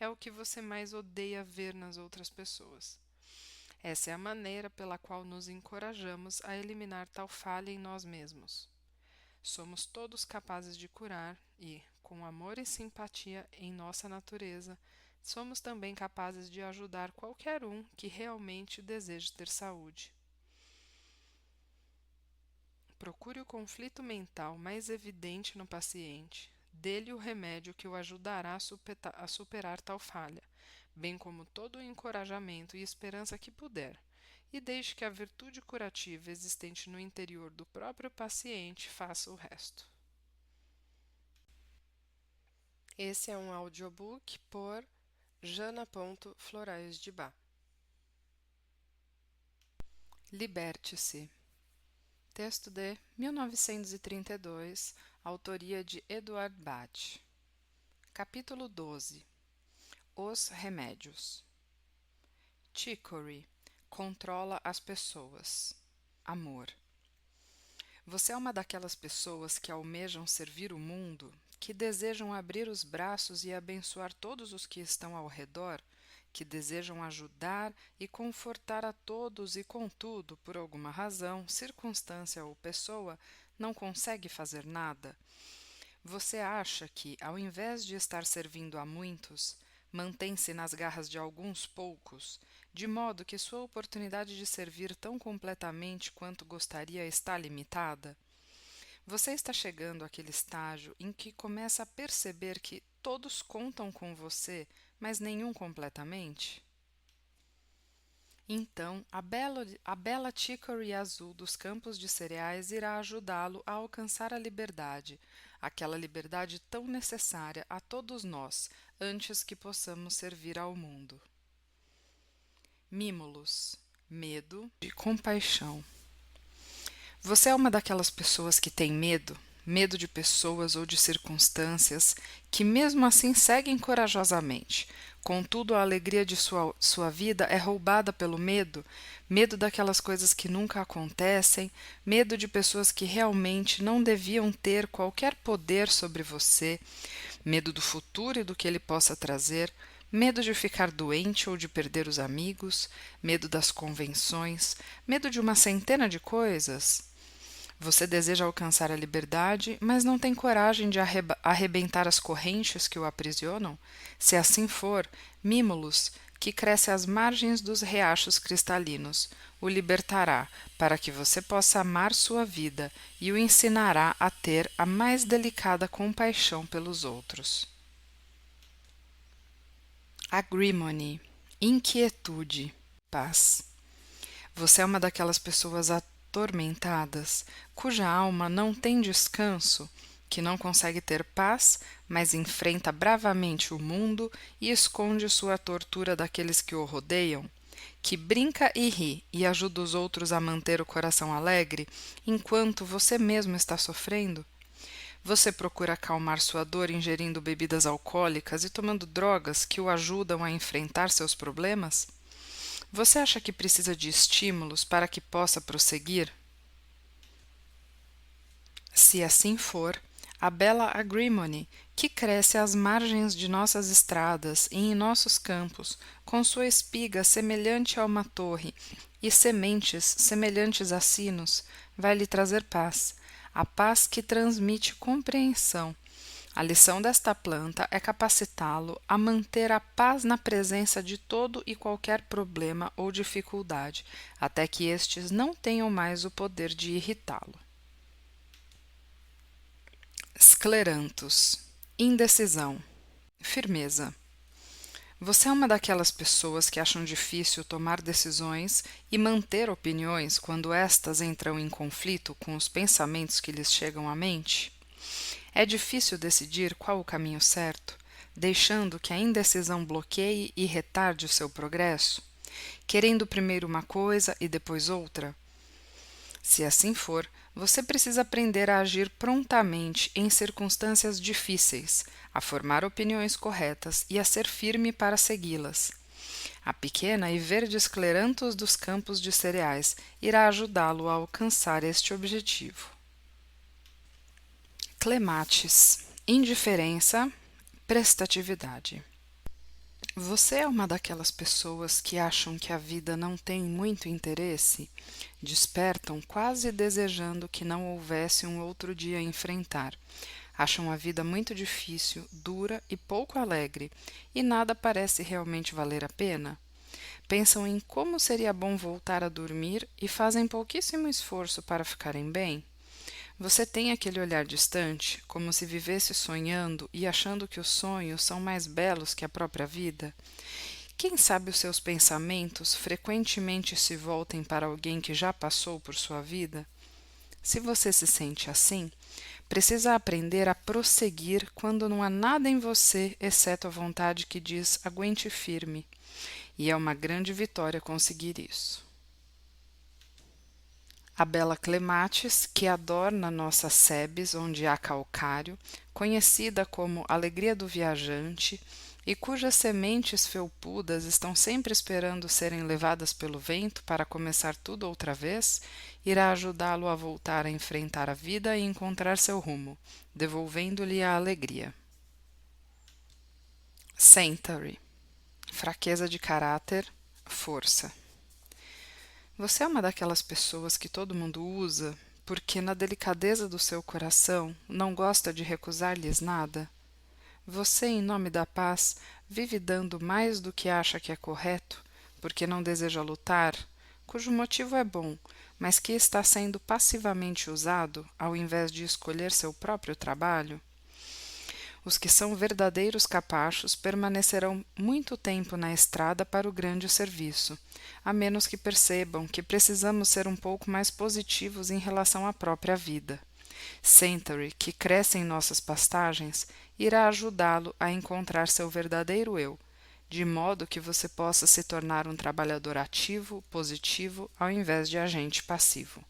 S1: é o que você mais odeia ver nas outras pessoas. Essa é a maneira pela qual nos encorajamos a eliminar tal falha em nós mesmos. Somos todos capazes de curar e, com amor e simpatia em nossa natureza, somos também capazes de ajudar qualquer um que realmente deseje ter saúde. Procure o conflito mental mais evidente no paciente, dê-lhe o remédio que o ajudará a superar tal falha, bem como todo o encorajamento e esperança que puder, e deixe que a virtude curativa existente no interior do próprio paciente faça o resto. Esse é um audiobook por Jana.Florais de Bá. Liberte-se. Texto de 1932, autoria de Eduard Bach. Capítulo 12. Os remédios. Chicory controla as pessoas. Amor. Você é uma daquelas pessoas que almejam servir o mundo, que desejam abrir os braços e abençoar todos os que estão ao redor, que desejam ajudar e confortar a todos e, contudo, por alguma razão, circunstância ou pessoa, não consegue fazer nada? Você acha que, ao invés de estar servindo a muitos, mantém-se nas garras de alguns poucos, de modo que sua oportunidade de servir tão completamente quanto gostaria está limitada? Você está chegando àquele estágio em que começa a perceber que todos contam com você, mas nenhum completamente? Então, a bela Chicory azul dos campos de cereais irá ajudá-lo a alcançar a liberdade, aquela liberdade tão necessária a todos nós, antes que possamos servir ao mundo. Mímulos, medo e compaixão. Você é uma daquelas pessoas que tem medo? Medo de pessoas ou de circunstâncias, que mesmo assim seguem corajosamente. Contudo, a alegria de sua vida é roubada pelo medo, medo daquelas coisas que nunca acontecem, medo de pessoas que realmente não deviam ter qualquer poder sobre você, medo do futuro e do que ele possa trazer, medo de ficar doente ou de perder os amigos, medo das convenções, medo de uma centena de coisas. Você deseja alcançar a liberdade, mas não tem coragem de arrebentar as correntes que o aprisionam? Se assim for, Mímulos, que cresce às margens dos riachos cristalinos, o libertará, para que você possa amar sua vida e o ensinará a ter a mais delicada compaixão pelos outros. Agrimony, inquietude, paz. Você é uma daquelas pessoas atormentadas, cuja alma não tem descanso, que não consegue ter paz, mas enfrenta bravamente o mundo e esconde sua tortura daqueles que o rodeiam, que brinca e ri e ajuda os outros a manter o coração alegre enquanto você mesmo está sofrendo? Você procura acalmar sua dor ingerindo bebidas alcoólicas e tomando drogas que o ajudam a enfrentar seus problemas? Você acha que precisa de estímulos para que possa prosseguir? Se assim for, a bela agrimony, que cresce às margens de nossas estradas e em nossos campos, com sua espiga semelhante a uma torre e sementes semelhantes a sinos, vai lhe trazer paz, a paz que transmite compreensão. A lição desta planta é capacitá-lo a manter a paz na presença de todo e qualquer problema ou dificuldade, até que estes não tenham mais o poder de irritá-lo. Scleranthus. Indecisão. Firmeza. Você é uma daquelas pessoas que acham difícil tomar decisões e manter opiniões quando estas entram em conflito com os pensamentos que lhes chegam à mente? É difícil decidir qual o caminho certo, deixando que a indecisão bloqueie e retarde o seu progresso, querendo primeiro uma coisa e depois outra? Se assim for, você precisa aprender a agir prontamente em circunstâncias difíceis, a formar opiniões corretas e a ser firme para segui-las. A pequena e verde escleranthus dos campos de cereais irá ajudá-lo a alcançar este objetivo. Clematis. Indiferença, prestatividade. Você é uma daquelas pessoas que acham que a vida não tem muito interesse? Despertam quase desejando que não houvesse um outro dia a enfrentar. Acham a vida muito difícil, dura e pouco alegre, e nada parece realmente valer a pena? Pensam em como seria bom voltar a dormir e fazem pouquíssimo esforço para ficarem bem? Você tem aquele olhar distante, como se vivesse sonhando e achando que os sonhos são mais belos que a própria vida? Quem sabe os seus pensamentos frequentemente se voltem para alguém que já passou por sua vida? Se você se sente assim, precisa aprender a prosseguir quando não há nada em você exceto a vontade que diz aguente firme. E é uma grande vitória conseguir isso. A bela clematis, que adorna nossa sebes onde há calcário, conhecida como alegria do viajante, e cujas sementes felpudas estão sempre esperando serem levadas pelo vento para começar tudo outra vez, irá ajudá-lo a voltar a enfrentar a vida e encontrar seu rumo, devolvendo-lhe a alegria. Centauri. Fraqueza de caráter, força. Você é uma daquelas pessoas que todo mundo usa porque, na delicadeza do seu coração, não gosta de recusar-lhes nada? Você, em nome da paz, vive dando mais do que acha que é correto, porque não deseja lutar, cujo motivo é bom, mas que está sendo passivamente usado ao invés de escolher seu próprio trabalho? Os que são verdadeiros capachos permanecerão muito tempo na estrada para o grande serviço, a menos que percebam que precisamos ser um pouco mais positivos em relação à própria vida. Centauri, que cresce em nossas pastagens, irá ajudá-lo a encontrar seu verdadeiro eu, de modo que você possa se tornar um trabalhador ativo, positivo, ao invés de agente passivo.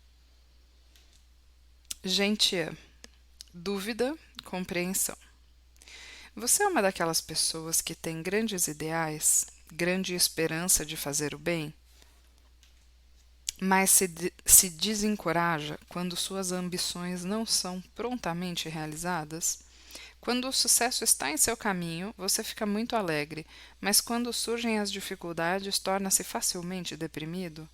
S1: Gentian. Dúvida, compreensão. Você é uma daquelas pessoas que tem grandes ideais, grande esperança de fazer o bem, mas se desencoraja quando suas ambições não são prontamente realizadas? Quando o sucesso está em seu caminho, você fica muito alegre, mas quando surgem as dificuldades, torna-se facilmente deprimido?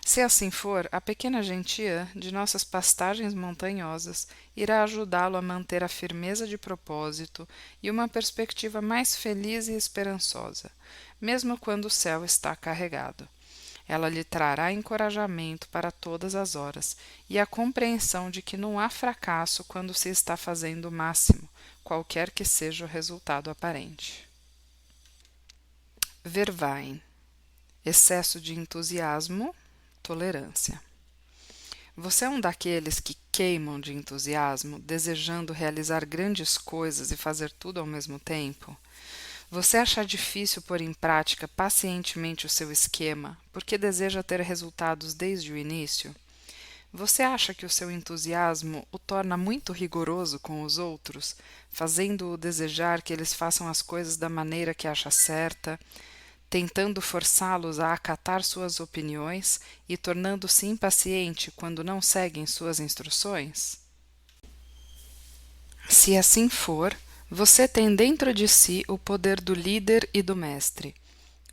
S1: Se assim for, a pequena gentia de nossas pastagens montanhosas irá ajudá-lo a manter a firmeza de propósito e uma perspectiva mais feliz e esperançosa, mesmo quando o céu está carregado. Ela lhe trará encorajamento para todas as horas e a compreensão de que não há fracasso quando se está fazendo o máximo, qualquer que seja o resultado aparente. Vervain. Excesso de entusiasmo, tolerância. Você é um daqueles que queimam de entusiasmo, desejando realizar grandes coisas e fazer tudo ao mesmo tempo? Você acha difícil pôr em prática pacientemente o seu esquema porque deseja ter resultados desde o início? Você acha que o seu entusiasmo o torna muito rigoroso com os outros, fazendo-o desejar que eles façam as coisas da maneira que acha certa, tentando forçá-los a acatar suas opiniões e tornando-se impaciente quando não seguem suas instruções? Se assim for, você tem dentro de si o poder do líder e do mestre.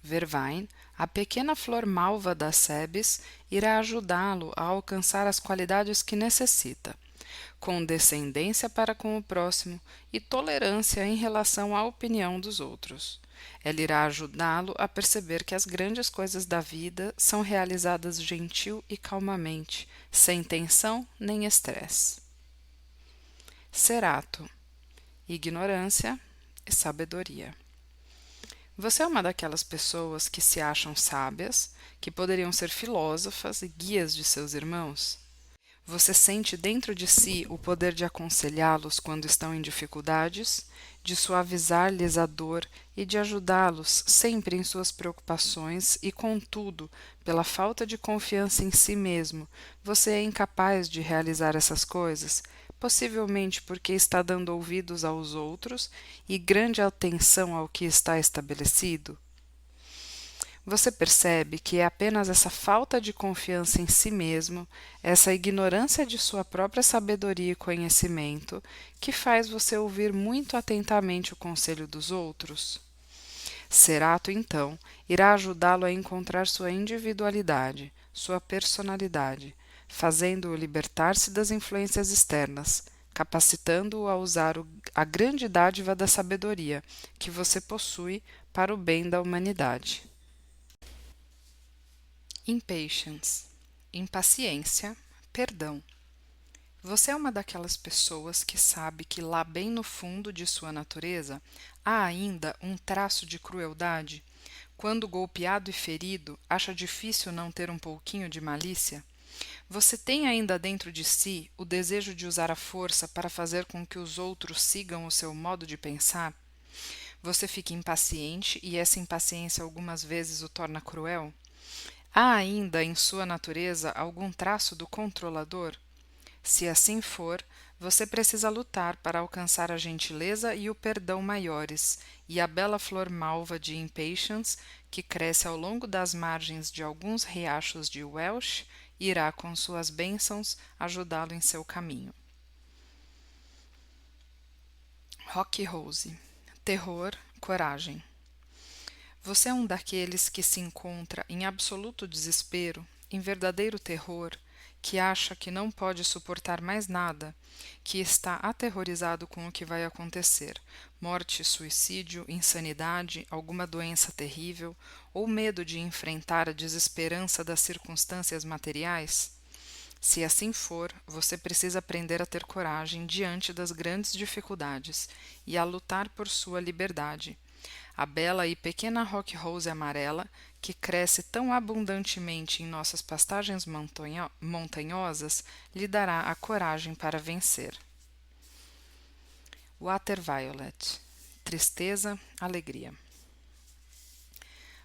S1: Vervain, a pequena flor malva das sebes, irá ajudá-lo a alcançar as qualidades que necessita, condescendência para com o próximo e tolerância em relação à opinião dos outros. Ela irá ajudá-lo a perceber que as grandes coisas da vida são realizadas gentil e calmamente, sem tensão nem estresse. Cerato, ignorância e sabedoria. Você é uma daquelas pessoas que se acham sábias, que poderiam ser filósofas e guias de seus irmãos? Você sente dentro de si o poder de aconselhá-los quando estão em dificuldades, de suavizar-lhes a dor e de ajudá-los sempre em suas preocupações e, contudo, pela falta de confiança em si mesmo, você é incapaz de realizar essas coisas, possivelmente porque está dando ouvidos aos outros e grande atenção ao que está estabelecido? Você percebe que é apenas essa falta de confiança em si mesmo, essa ignorância de sua própria sabedoria e conhecimento, que faz você ouvir muito atentamente o conselho dos outros? Cerato, então, irá ajudá-lo a encontrar sua individualidade, sua personalidade, fazendo-o libertar-se das influências externas, capacitando-o a usar a grande dádiva da sabedoria que você possui para o bem da humanidade. Impatience, impaciência, perdão. Você é uma daquelas pessoas que sabe que lá bem no fundo de sua natureza há ainda um traço de crueldade? Quando golpeado e ferido, acha difícil não ter um pouquinho de malícia? Você tem ainda dentro de si o desejo de usar a força para fazer com que os outros sigam o seu modo de pensar? Você fica impaciente e essa impaciência algumas vezes o torna cruel? Há ainda em sua natureza algum traço do controlador? Se assim for, você precisa lutar para alcançar a gentileza e o perdão maiores, e a bela flor malva de impatience, que cresce ao longo das margens de alguns riachos de Welsh, irá com suas bênçãos ajudá-lo em seu caminho. Rock Rose. Terror, coragem. Você é um daqueles que se encontra em absoluto desespero, em verdadeiro terror, que acha que não pode suportar mais nada, que está aterrorizado com o que vai acontecer, morte, suicídio, insanidade, alguma doença terrível, ou medo de enfrentar a desesperança das circunstâncias materiais? Se assim for, você precisa aprender a ter coragem diante das grandes dificuldades e a lutar por sua liberdade. A bela e pequena rock rose amarela, que cresce tão abundantemente em nossas pastagens montanhosas, lhe dará a coragem para vencer. Water Violet. Tristeza, alegria.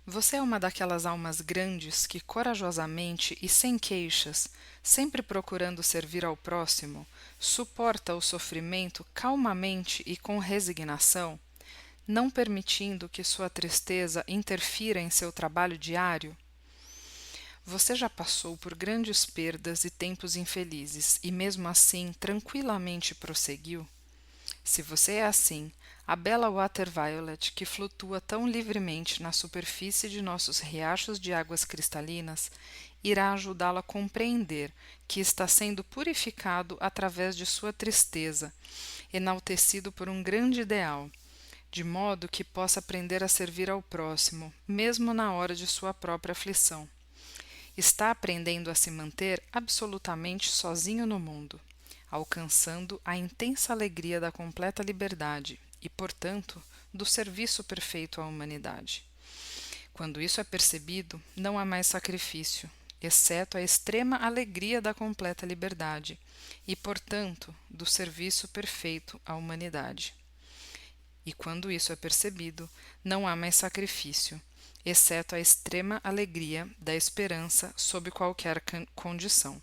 S1: Você é uma daquelas almas grandes que corajosamente e sem queixas, sempre procurando servir ao próximo, suporta o sofrimento calmamente e com resignação, não permitindo que sua tristeza interfira em seu trabalho diário? Você já passou por grandes perdas e tempos infelizes e mesmo assim tranquilamente prosseguiu? Se você é assim, a bela Water Violet, que flutua tão livremente na superfície de nossos riachos de águas cristalinas, irá ajudá-lo a compreender que está sendo purificado através de sua tristeza, enaltecido por um grande ideal, de modo que possa aprender a servir ao próximo, mesmo na hora de sua própria aflição. Está aprendendo a se manter absolutamente sozinho no mundo, alcançando a intensa alegria da completa liberdade e, portanto, do serviço perfeito à humanidade. Quando isso é percebido, não há mais sacrifício, exceto a extrema alegria da completa liberdade e, portanto, do serviço perfeito à humanidade. E quando isso é percebido, não há mais sacrifício, exceto a extrema alegria da esperança sob qualquer condição.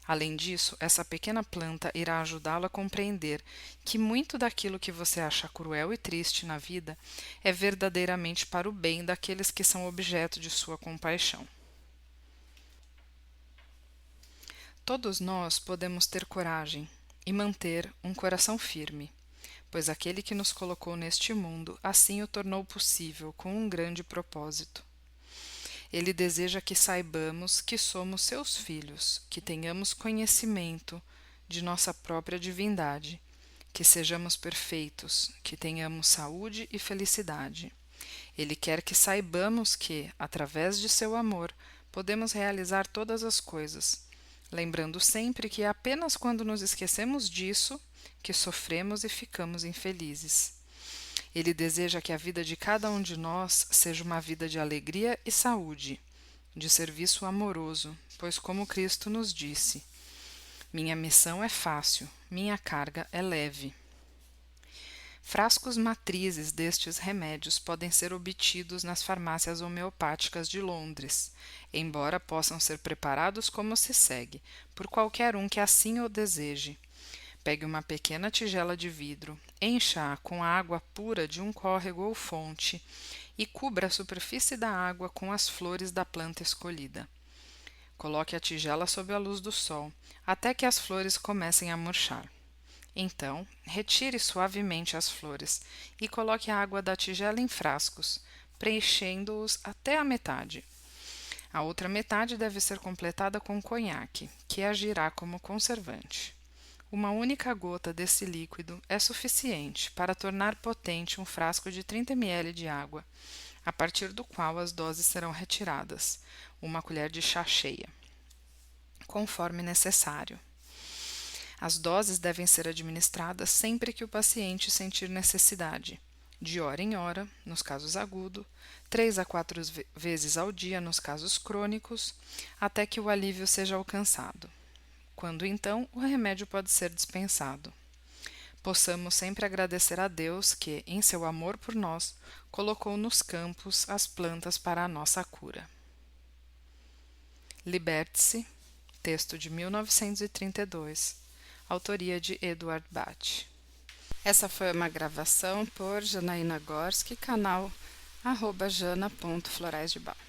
S1: Além disso, essa pequena planta irá ajudá-lo a compreender que muito daquilo que você acha cruel e triste na vida é verdadeiramente para o bem daqueles que são objeto de sua compaixão. Todos nós podemos ter coragem e manter um coração firme, pois aquele que nos colocou neste mundo assim o tornou possível com um grande propósito. Ele deseja que saibamos que somos seus filhos, que tenhamos conhecimento de nossa própria divindade, que sejamos perfeitos, que tenhamos saúde e felicidade. Ele quer que saibamos que, através de seu amor, podemos realizar todas as coisas, lembrando sempre que é apenas quando nos esquecemos disso que sofremos e ficamos infelizes. Ele deseja que a vida de cada um de nós seja uma vida de alegria e saúde, de serviço amoroso, pois, como Cristo nos disse, minha missão é fácil, minha carga é leve. Frascos matrizes destes remédios podem ser obtidos nas farmácias homeopáticas de Londres, embora possam ser preparados como se segue, por qualquer um que assim o deseje. Pegue uma pequena tigela de vidro, encha-a com a água pura de um córrego ou fonte e cubra a superfície da água com as flores da planta escolhida. Coloque a tigela sob a luz do sol, até que as flores comecem a murchar. Então, retire suavemente as flores e coloque a água da tigela em frascos, preenchendo-os até a metade. A outra metade deve ser completada com conhaque, que agirá como conservante. Uma única gota desse líquido é suficiente para tornar potente um frasco de 30 ml de água, a partir do qual as doses serão retiradas, uma colher de chá cheia, conforme necessário. As doses devem ser administradas sempre que o paciente sentir necessidade, de hora em hora, nos casos agudos, 3 a 4 vezes ao dia nos casos crônicos, até que o alívio seja alcançado. Quando então o remédio pode ser dispensado. Possamos sempre agradecer a Deus que, em seu amor por nós, colocou nos campos as plantas para a nossa cura. Liberte-se, texto de 1932, autoria de Edward Bach. Essa foi uma gravação por Janaína Gorski, canal @jana.floraisdebach.